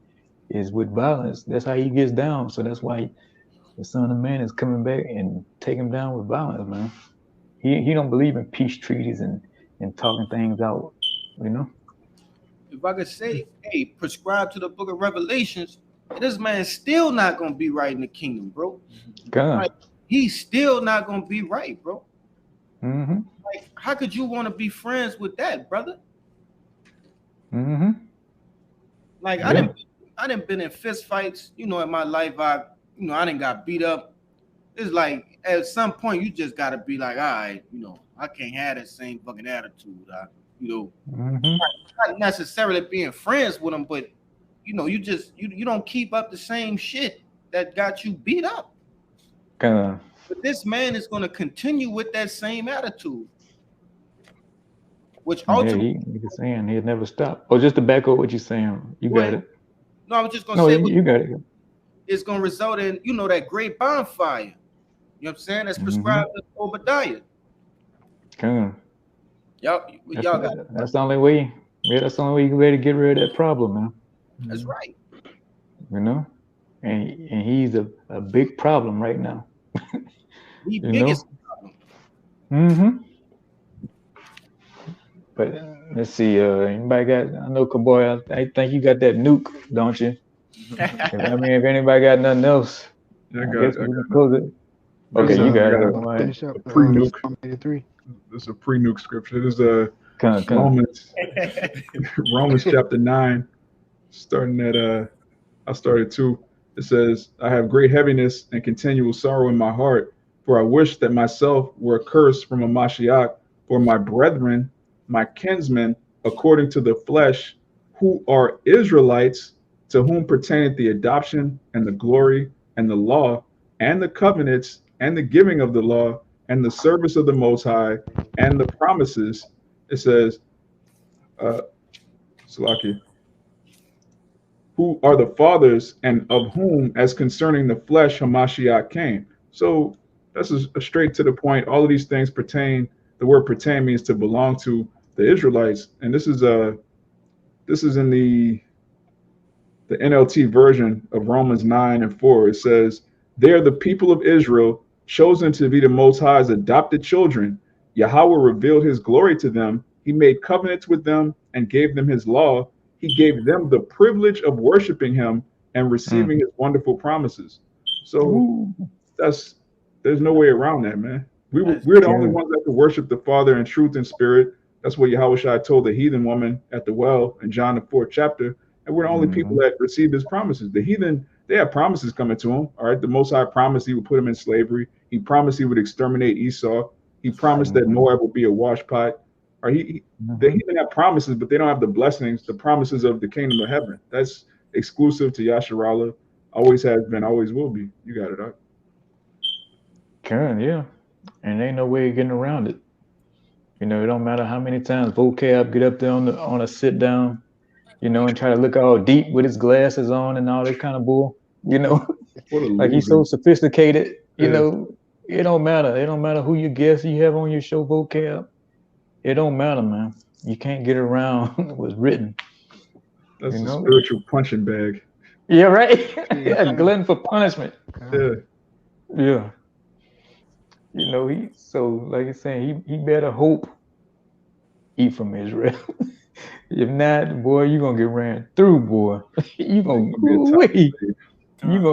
is with violence. That's how he gets down. So that's why the Son of Man is coming back and take him down with violence, man. He don't believe in peace treaties and talking things out, If I could say, hey, prescribe to the book of Revelations, this man's still not gonna be right in the kingdom, bro. God. Like, he's still not gonna be right, bro. Mm-hmm. Like, how could you want to be friends with that, brother? Mm-hmm. Like, I didn't been in fist fights, in my life. I didn't got beat up. It's like at some point you just gotta be like, all right, I can't have that same fucking attitude. Not necessarily being friends with them, but you don't keep up the same shit that got you beat up. But this man is gonna continue with that same attitude. Which ultimately he's saying he'll never stop. Oh, just to back up what you're saying, you got it. No, I was just gonna say you got it. It's gonna result in that great bonfire. You know what I'm saying? That's prescribed to Obadiah. Y'all got it. That's the only way. Yeah, that's the only way you can ready to get rid of that problem, man. That's right. And he's a big problem right now. The biggest problem. Mm-hmm. But let's see. Anybody got? I know, Kaboy. I think you got that nuke, don't you? If anybody got nothing else, I guess we can close it. Okay, you got it. Finish up pre-nuke. This is a pre-nuke scripture. This is Romans chapter 9, starting at I started 2. It says, "I have great heaviness and continual sorrow in my heart, for I wish that myself were accursed from a Mashiach, for my brethren, my kinsmen, according to the flesh, who are Israelites, to whom pertaineth the adoption and the glory and the law and the covenants and the giving of the law and the service of the Most High and the promises." It says, Salaki, "who are the fathers, and of whom, as concerning the flesh, Hamashiach came." So that's a straight to the point. All of these things pertain. The word pertain means to belong to the Israelites, and this is in the NLT version of Romans 9:4. It says, "They are the people of Israel, chosen to be the Most High's adopted children. Yahweh revealed his glory to them. He made covenants with them and gave them his law. He gave them the privilege of worshiping him and receiving his wonderful promises." So there's no way around that, man. We're the only ones that can worship the Father in truth and spirit. That's what Yahushua told the heathen woman at the well in John the 4th chapter. And we're the only people that receive his promises. The heathen, they have promises coming to them. All right. The Most High promised he would put them in slavery. He promised he would exterminate Esau. He promised that Moab would be a washpot. Or the heathen have promises, but they don't have the blessings, the promises of the kingdom of heaven. That's exclusive to Yasharallah. Always has been, always will be. You got it, Doc. Yeah. And ain't no way of getting around it. It don't matter how many times vocab get up there on a sit down. you know, and try to look all deep with his glasses on and all that kind of bull, you know. Like he's so sophisticated, you know. It don't matter. It don't matter who you guess you have on your show vocab. It don't matter, man. You can't get around what's written. That's a spiritual punching bag. Yeah, right. Yeah, glutton for punishment. Yeah. Yeah. You know, like you're saying, he better hope eat from Israel. If not, boy, you're gonna get ran through, boy. You're gonna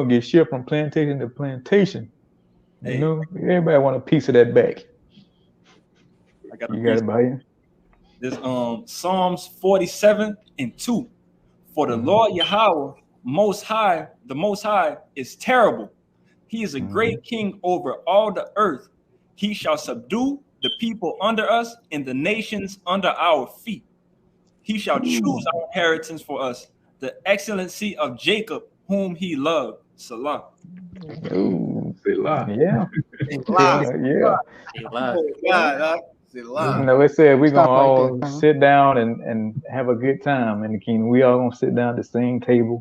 get shipped from plantation to plantation. You know, everybody want a piece of that back. You got it, buddy. This Psalms 47:2. For the Lord Yahweh, the Most High is terrible. He is a great king over all the earth. He shall subdue the people under us and the nations under our feet. He shall choose our inheritance for us, the excellency of Jacob, whom he loved. Salah. Ooh, Selah. Yeah. Yeah. Selah. No, it said we're gonna all sit down and have a good time in the kingdom. We all gonna sit down at the same table.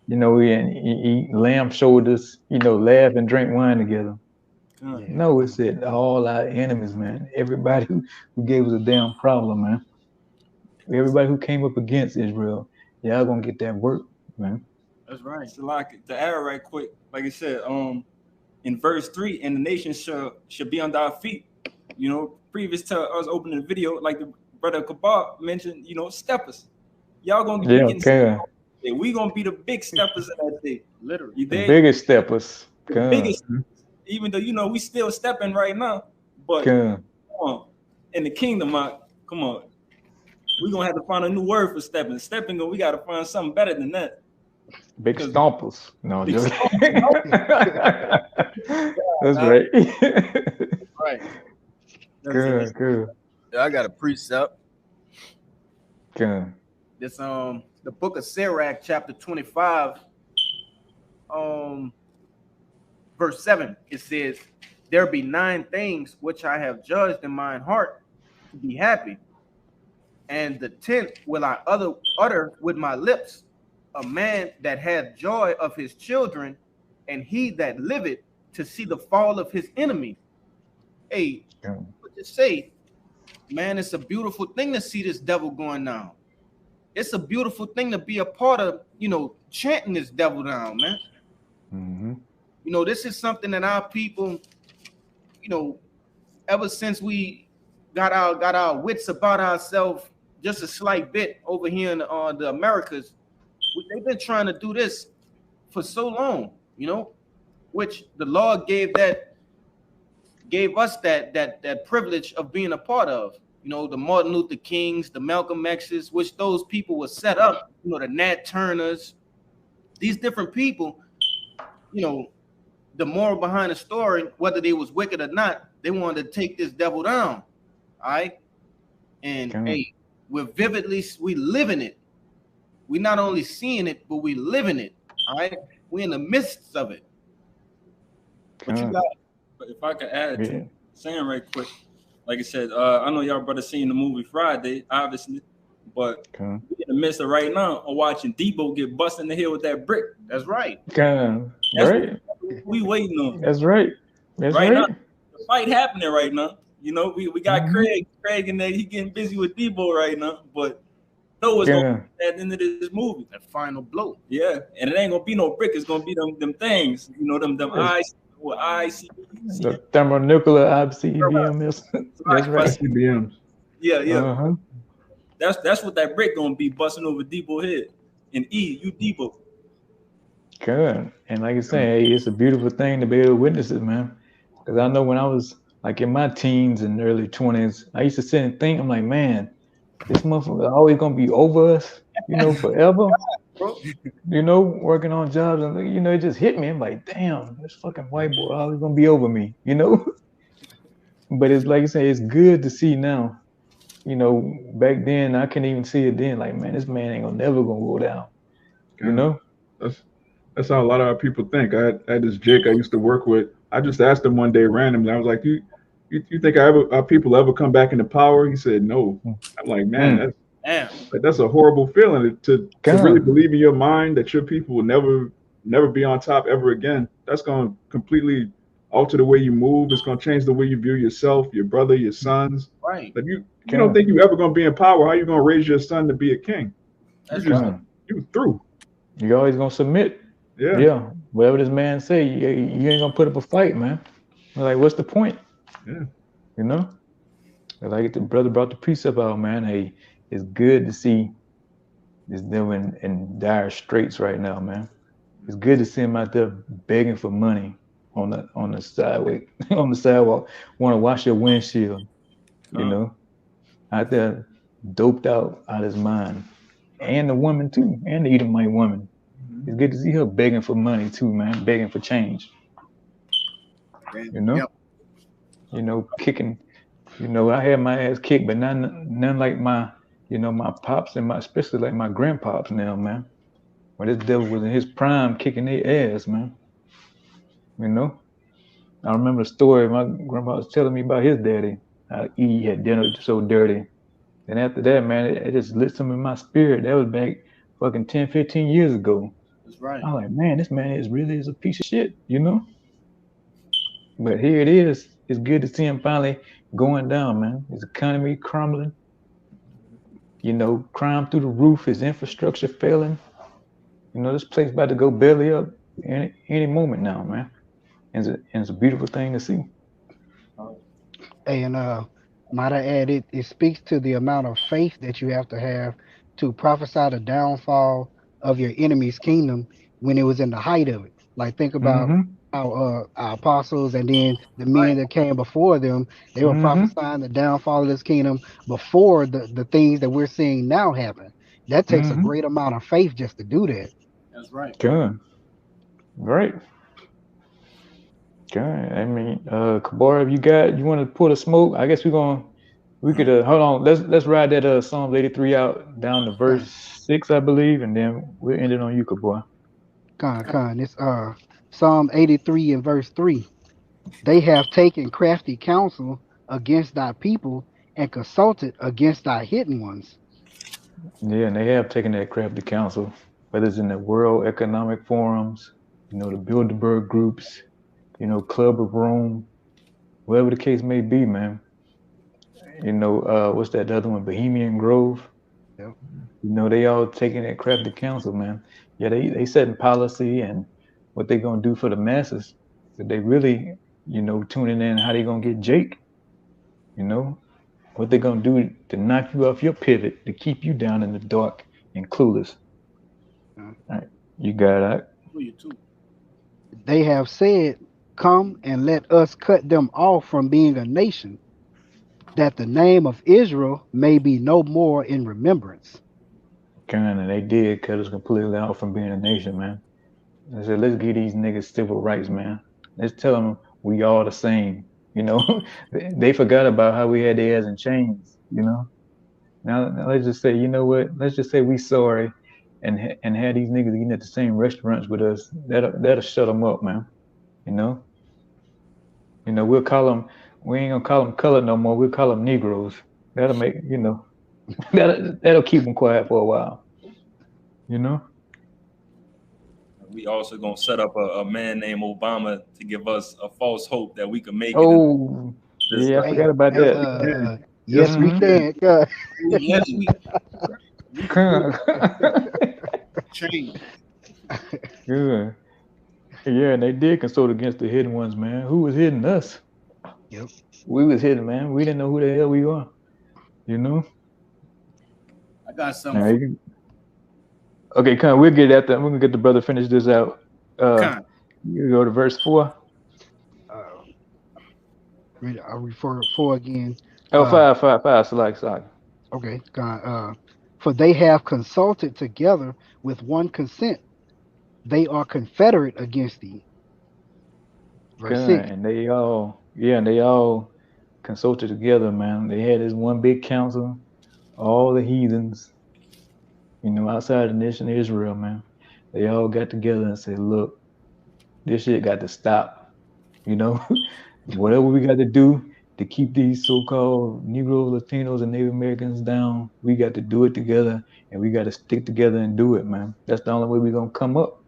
You know, we eat lamb shoulders, you know, laugh and drink wine together. No, it said all our enemies, man. Everybody who gave us a damn problem, man. Everybody who came up against Israel, y'all gonna get that work, man. That's right. So like to add right quick, like I said, in verse 3, and the nations shall be under our feet. You know, previous to us opening the video, like the brother Kabab mentioned, you know, steppers. Y'all gonna be getting we gonna be the big steppers in that day. Literally. The biggest steppers. The biggest, even though, you know, we still stepping right now, but come on, in the kingdom, come on. We're gonna have to find a new word for stepping. Stepping, we gotta find something better than that. Big stompers. No, just that's right. Right. Good. I got a precept. Good. This the book of Sirach, chapter 25, verse 7. It says, "There be 9 things which I have judged in mine heart to be happy, and the 10th will I utter with my lips. A man that hath joy of his children, and he that liveth to see the fall of his enemy." Hey, what you say, man? It's a beautiful thing to see this devil going down. It's a beautiful thing to be a part of, you know, chanting this devil down, man. You know, this is something that our people, you know, ever since we got our wits about ourselves just a slight bit over here in the Americas, they've been trying to do this for so long, you know, which the Lord gave us that privilege of being a part of. You know, the Martin Luther Kings, the Malcolm X's, which those people were set up, you know, the Nat Turners, these different people, you know, the moral behind the story, whether they was wicked or not, they wanted to take this devil down. All right. And hey, we living it. We not only seeing it, but we living it. All right. We're in the midst of it. But you got, but if I could add to saying right quick, like I said, I know y'all brothers seen the movie Friday, obviously, but we in the midst of right now of watching Debo get busted in the head with that brick. That's right. That's right. What we waiting on. That's right. That's right. Now, the fight happening right now. You know, we got Craig in there. He getting busy with Debo right now, but know what's going to be at the end of this movie. That final blow. Yeah, and it ain't gonna be no brick. It's gonna be them things. You know, them eyes. What IC? The thermonuclear ICBM missiles. That's right. ICBMs. Yeah. That's what that brick gonna be, busting over Debo head. And you Debo. Good. And like I say, hey, it's a beautiful thing to be able to witness it, man. Because I know when I was like in my teens and early 20s, I used to sit and think, I'm like, man, this motherfucker always gonna be over us, you know, forever. You know, working on jobs, and you know, it just hit me. I'm like, damn, this fucking white boy always gonna be over me, you know. But it's like I say, it's good to see now. You know, back then I couldn't even see it then. Like, man, this man ain't never gonna go down. You know, that's how a lot of our people think. I had this Jake I used to work with. I just asked him one day randomly. I was like, you think our people ever come back into power? He said no. I'm like, man, Damn. Like, that's a horrible feeling to really believe in your mind that your people will never be on top ever again. That's going to completely alter the way you move. It's going to change the way you view yourself, your brother, your sons. Right. Like you don't think you ever going to be in power. How are you going to raise your son to be a king? You through. You always going to submit. Yeah. Whatever this man say, you ain't going to put up a fight, man. Like, what's the point? Yeah. You know? Like the brother brought the precept out, man. Hey, it's good to see them in dire straits right now, man. It's good to see them out there begging for money on the sidewalk, want to wash your windshield, you know, out there doped out his mind, and the woman too, and the Edomite woman. It's good to see her begging for money too, man, begging for change. You know, you know, kicking. You know, I had my ass kicked, but none like my, you know, my pops and especially like my grandpops now, man. When this devil was in his prime, kicking their ass, man. You know, I remember the story my grandpa was telling me about his daddy. How he had dinner so dirty. And after that, man, it just lit some in my spirit. That was back fucking 10, 15 years ago. That's right. I was like, man, this man is a piece of shit, you know? But here it is. It's good to see him finally going down, man. His economy crumbling. You know, crime through the roof, his infrastructure failing. You know, this place about to go belly up any moment now, man. And it's a beautiful thing to see. And might I add, it speaks to the amount of faith that you have to prophesy the downfall of your enemy's kingdom when it was in the height of it. Like, think about our apostles and then the men that came before them. They were prophesying the downfall of this kingdom before the things that we're seeing now happen. That takes a great amount of faith just to do that. That's right. Good. Right. Good. I mean, Kabara, if you want to pull the smoke, I guess we could hold on. Let's ride that Psalm 83 out down to verse 6, I believe, and then we'll end it on you, Kabara. Con. It's Psalm 83 and verse 3. They have taken crafty counsel against thy people and consulted against thy hidden ones. Yeah, and they have taken that crafty counsel, whether it's in the World Economic Forums, you know, the Bilderberg groups, you know, Club of Rome, whatever the case may be, man. You know, what's that other one? Bohemian Grove. Yep. You know, they all taking that crafty counsel, man. Yeah, they setting policy and what they gonna do for the masses. But they really, you know, tuning in how they gonna get Jake. You know, what they gonna do to knock you off your pivot, to keep you down in the dark and clueless. All right, you got that. You too. They have said, come and let us cut them off from being a nation, that the name of Israel may be no more in remembrance. And they did cut us completely out from being a nation, man. They said, let's give these niggas civil rights, man. Let's tell them we all the same. You know, they forgot about how we had their ass in chains, you know. Now let's just say, you know what? Let's just say we sorry and have these niggas eating at the same restaurants with us. That'll shut them up, man. You know, we'll call them, we ain't gonna call them colored no more. We'll call them Negroes. That'll make, you know, that'll keep them quiet for a while. You know. We also gonna set up a man named Obama to give us a false hope that we can make it. Oh, yeah, I forgot about that. Yes, we can. Yes, we change. Good. Yeah, and they did consult against the hidden ones, man. Who was hidden? Us. Yep. We was hidden, man. We didn't know who the hell we are. You know. I got something. Okay, come on, we'll get at that. We're gonna get the brother finish this out. You go to verse 4. I'll refer 4 again. Oh, 5. Select. Okay, for they have consulted together with one consent. They are confederate against thee. Verse 6. And they all consulted together, man. They had this one big council, all the heathens, you know, outside the nation of Israel, man. They all got together and said, look, this shit got to stop. You know, whatever we got to do, to keep these so-called Negroes, Latinos, and Native Americans down. We got to do it together, and we got to stick together and do it, man. That's the only way we're gonna come up,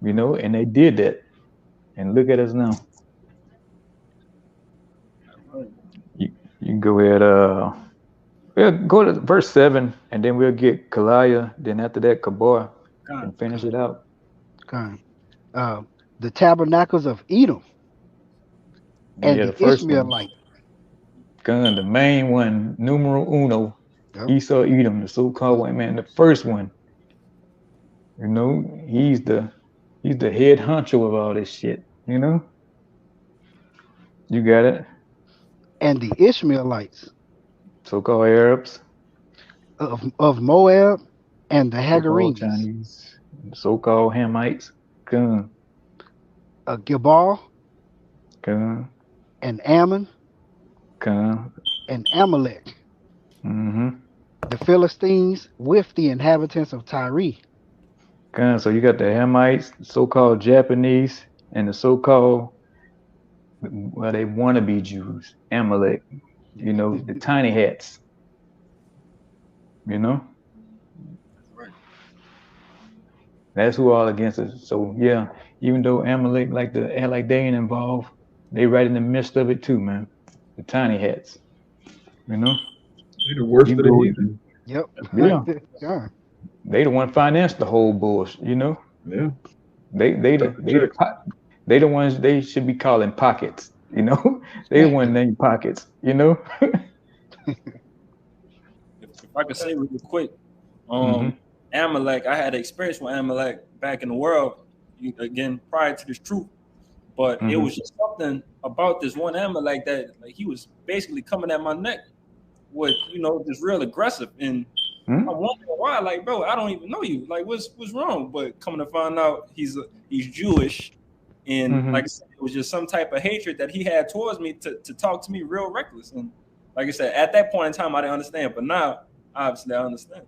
you know. And they did that, and look at us now. You can go ahead. We'll go to verse 7, and then we'll get Kaliah. Then after that, Kabor, and finish it out. The tabernacles of Edom and Yeah, the the first Ishmaelite. one. The main one, numero uno, Esau, Edom, the so-called white man, the first one. You know, he's the head honcho of all this shit. You know, you got it. And the Ishmaelites, So-called Arabs of Moab, and the so-called Hagarenes, Chinese, so-called Hamites, Gibal, and Ammon, and Amalek, the Philistines with the inhabitants of Tyre. So you got the Hamites, so-called Japanese, and the so-called, well, they wannabe Jews, Amalek, you know, the tiny hats, you know. That's who all against us. So yeah, even though Amalek like to act like they ain't involved, they right in the midst of it too, man. The tiny hats, you know. They the worst of the heathen. Yep. Yeah. They the one finance the whole bullshit, you know. Yeah. They the ones they should be calling pockets, you know. They the one named pockets, you know. If I could say really quick, Amalek, I had experience with Amalek back in the world, again, prior to this truth. But it was just something about this one Amalek that like he was basically coming at my neck with, you know, just real aggressive. And I'm wondering why, like, bro, I don't even know you. Like, what's wrong? But coming to find out he's Jewish. And like I said, it was just some type of hatred that he had towards me to talk to me real reckless. And like I said, at that point in time, I didn't understand. But now, obviously, I understand.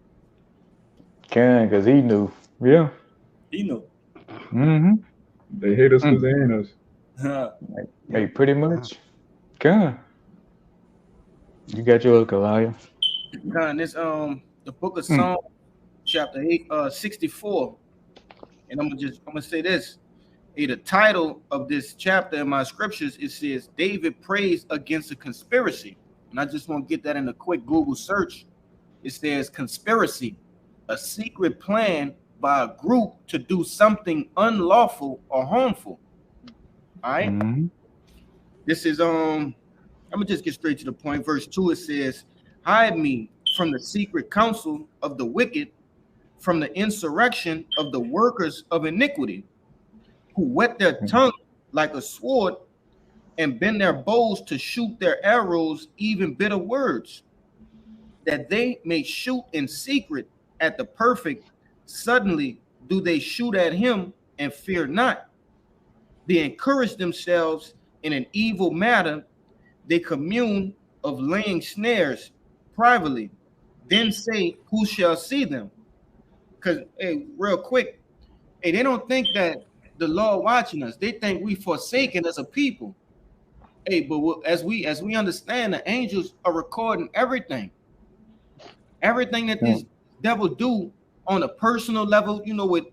Because he knew. Yeah. He knew. They hate us because they ain't us. Hey, pretty much. You got yours, Kaliah. This the book of Psalms, chapter 64. And I'm gonna say this. The title of this chapter in my scriptures, it says David prays against a conspiracy. And I just want to get that in a quick Google search. It says conspiracy, a secret plan by a group to do something unlawful or harmful. All right. This is I'm gonna just get straight to the point. Verse 2, it says, hide me from the secret counsel of the wicked, from the insurrection of the workers of iniquity, who whet their tongue like a sword and bend their bows to shoot their arrows, even bitter words, that they may shoot in secret at the perfect. Suddenly do they shoot at him and fear not. They encourage themselves in an evil matter. They commune of laying snares privately. Then say, who shall see them? Because, hey, real quick, hey, they don't think that the Lord watching us. They think we forsaken as a people. Hey, but as we understand, the angels are recording everything that these devils do on a personal level, you know, with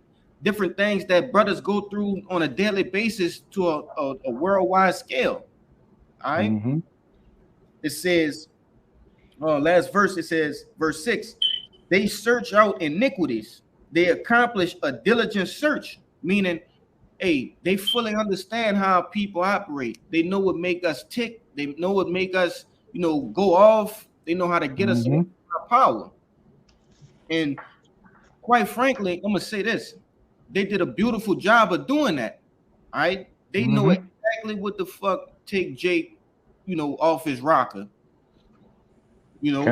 different things that brothers go through on a daily basis to a worldwide scale. All right. It says, last verse, it says, verse 6, they search out iniquities. They accomplish a diligent search, meaning, hey, they fully understand how people operate. They know what make us tick. They know what make us, you know, go off. They know how to get us in our power. And quite frankly, I'm gonna say this: they did a beautiful job of doing that. All right, they know exactly what the fuck take Jake, you know, off his rocker. You know,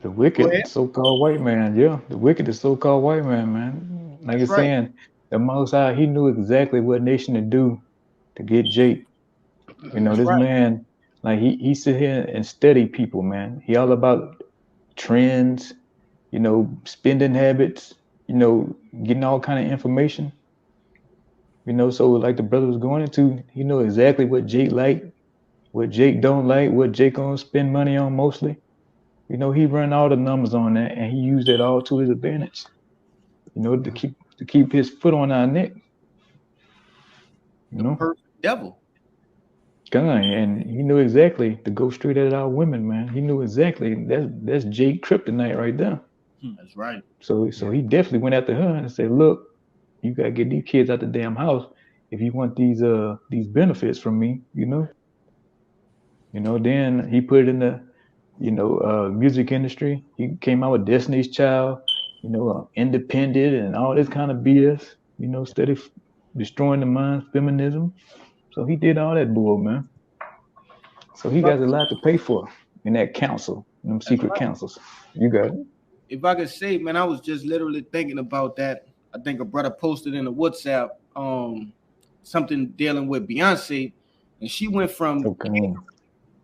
the wicked so-called white man. Yeah, the wicked is so-called white man. Like you're saying, the Most High, he knew exactly what nation to do to get Jake. You know, this man, like he sit here and study people, man. He all about trends, you know, spending habits, you know, getting all kind of information. You know, so like the brother was going into, he knew exactly what Jake liked, what Jake don't like, what Jake gonna spend money on mostly. You know, he run all the numbers on that, and he used it all to his advantage. You know, to keep his foot on our neck. You know, perfect devil. And he knew exactly to go straight at our women, man. He knew exactly that's Jake kryptonite right there. That's right. So he definitely went after her and said, "Look, you gotta get these kids out the damn house if you want these benefits from me." You know. Then he put it in the music industry. He came out with Destiny's Child, Independent and all this kind of BS. Steady destroying the minds, feminism. So he did all that bull, man. So he got a lot to pay for in that council, them secret councils. You got it. If I could say, man, I was just literally thinking about that. I think a brother posted in the WhatsApp something dealing with Beyonce, and she went from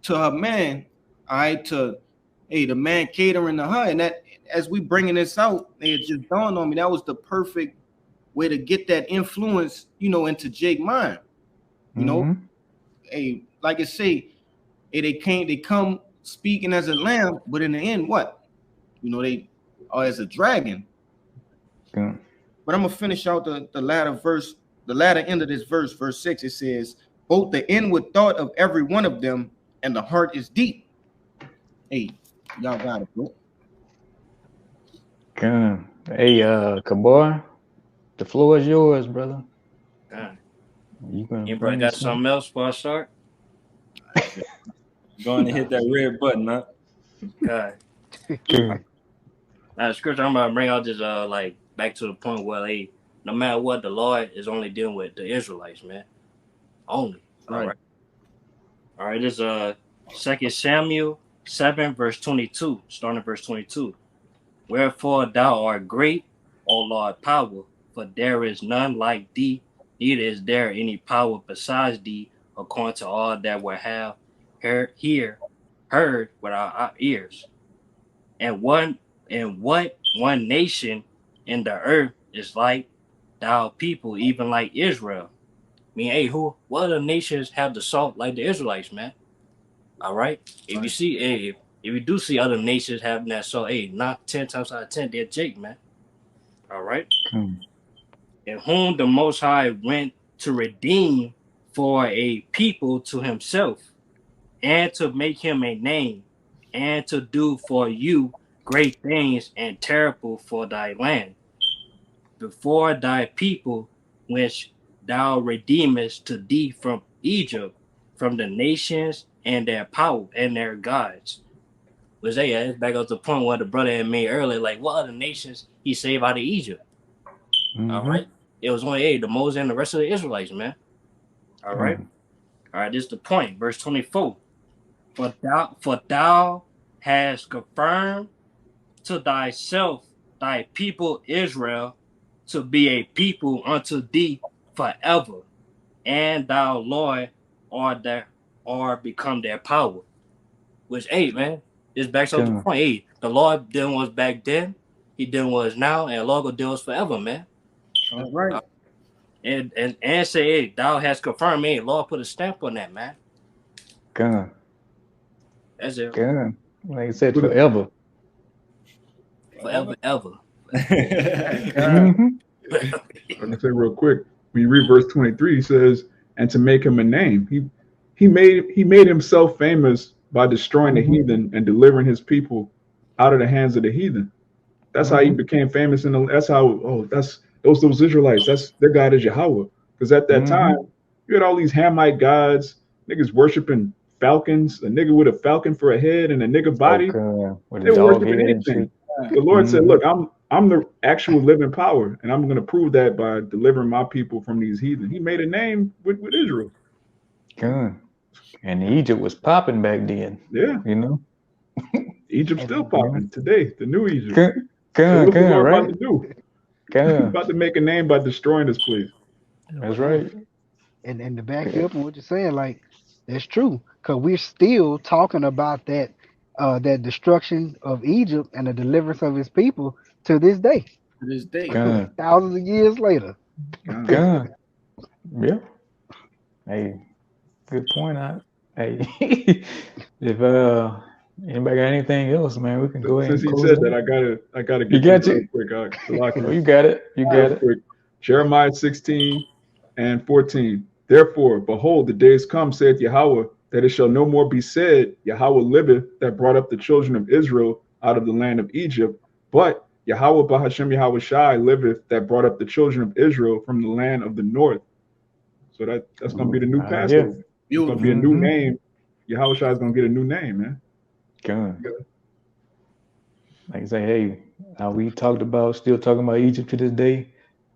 to her man, all right, to the man catering to her. And that, as we bringing this out, it just dawned on me that was the perfect way to get that influence, into Jake's mind. Like I say, they come speaking as a lamb, but in the end, what? They are as a dragon. Yeah. But I'm gonna finish out the latter verse, the latter end of this verse, verse 6. It says, both the inward thought of every one of them and the heart is deep. Hey, y'all got it, bro. Good. Hey, Kabar, the floor is yours, brother. Anybody got something else before I start? Going to hit that red button, huh? God. Now, scripture I'm about to bring out this back to the point where no matter what, the Lord is only dealing with the Israelites, man. Only. Right. All right. This 2 Samuel 7 verse 22, starting at verse 22. Wherefore thou art great, O Lord, power, for there is none like thee, neither is there any power besides thee, according to all that we have heard with our ears. And what one nation in the earth is like thou people, even like Israel? I mean, what other nations have the salt like the Israelites, man? All right. If you see, if you do see other nations having that salt, not 10 times out of 10, they're Jake, man. All right. In whom the Most High went to redeem for a people to himself, and to make him a name, and to do for you great things and terrible for thy land, before thy people, which thou redeemest to thee from Egypt, from the nations and their power and their gods. Which it's back up to the point where the brother had made earlier, like what other nations he saved out of Egypt? All right. It was only the Moses and the rest of the Israelites, man. All right. All right, this is the point. Verse 24. For thou hast confirmed to thyself thy people Israel to be a people unto thee forever, and thou, Lord, are become their power. Which, man, this backs up the point. The Lord did was back then, he did was now, and the Lord will do us forever, man. All right. And say, thou hast confirmed, Lord put a stamp on that, man. God. That's it. God. Like I said, forever. Forever, ever. I'm gonna say real quick. When you read verse 23, he says, "And to make him a name, he made himself famous by destroying the heathen and delivering his people out of the hands of the heathen." That's how he became famous. That's how. That's those Israelites. That's their God is Yahweh. Because at that time, you had all these Hamite gods, niggas worshiping falcons, a nigga with a falcon for a head and a nigga body. They were worshiping anything. The Lord said, "Look, I'm the actual living power, and I'm going to prove that by delivering my people from these heathen." He made a name with Israel. Good. And Egypt was popping back then. Yeah. Egypt's still popping today. The new Egypt. Good, right? About to do. He's about to make a name by destroying this place. That's right. And to back you up on what you're saying, like that's true, because we're still talking about that that destruction of Egypt and the deliverance of his people to this day. To this day, thousands of years later. God. Yeah. Hey, good point. Hey, if anybody got anything else, man, we can go ahead Since and he close said it. that, I gotta You get got this you. real quick. Salakia. You got it. You got Real it. quick. Jeremiah 16 and 14. Therefore, behold, the days come, saith Yahweh, that it shall no more be said, Yahweh liveth, that brought up the children of Israel out of the land of Egypt, but Yahweh Bahashem Yahweh Shai liveth, that brought up the children of Israel from the land of the north. So that's going to be the new Passover. It's going to be a new name. Yahweh Shai is going to get a new name, man. Good. Like I say, hey, how we talked about, still talking about Egypt to this day.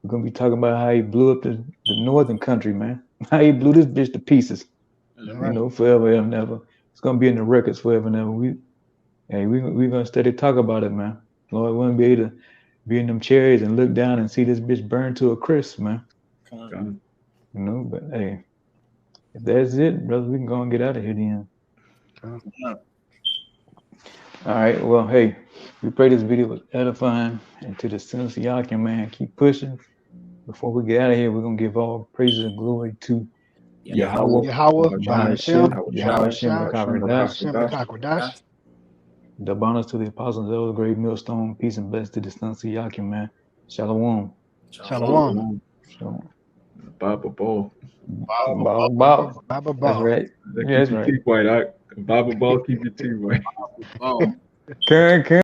We're gonna be talking about how he blew up the northern country, man. How he blew this bitch to pieces. Right. You know, forever and ever. It's gonna be in the records forever and ever. We're gonna steady talk about it, man. Lord, we wanna be able to be in them chairs and look down and see this bitch burn to a crisp, man. You know, but hey, if that's it, brother, we can go and get out of here then. All right, well, hey, we pray this video was edifying, and to the sinners of Yakin, man, keep pushing. Before we get out of here, we're gonna give all praises and glory to Yahweh, Bahashem, Bahashem, the bonus to the apostles of the great millstone. Peace and blessings to the sons of Yakin, man. Shalom. Shalom. Baba Ball. Baba. That's right. Keep your teeth white. Baba Ball, keep your teeth white. Karen.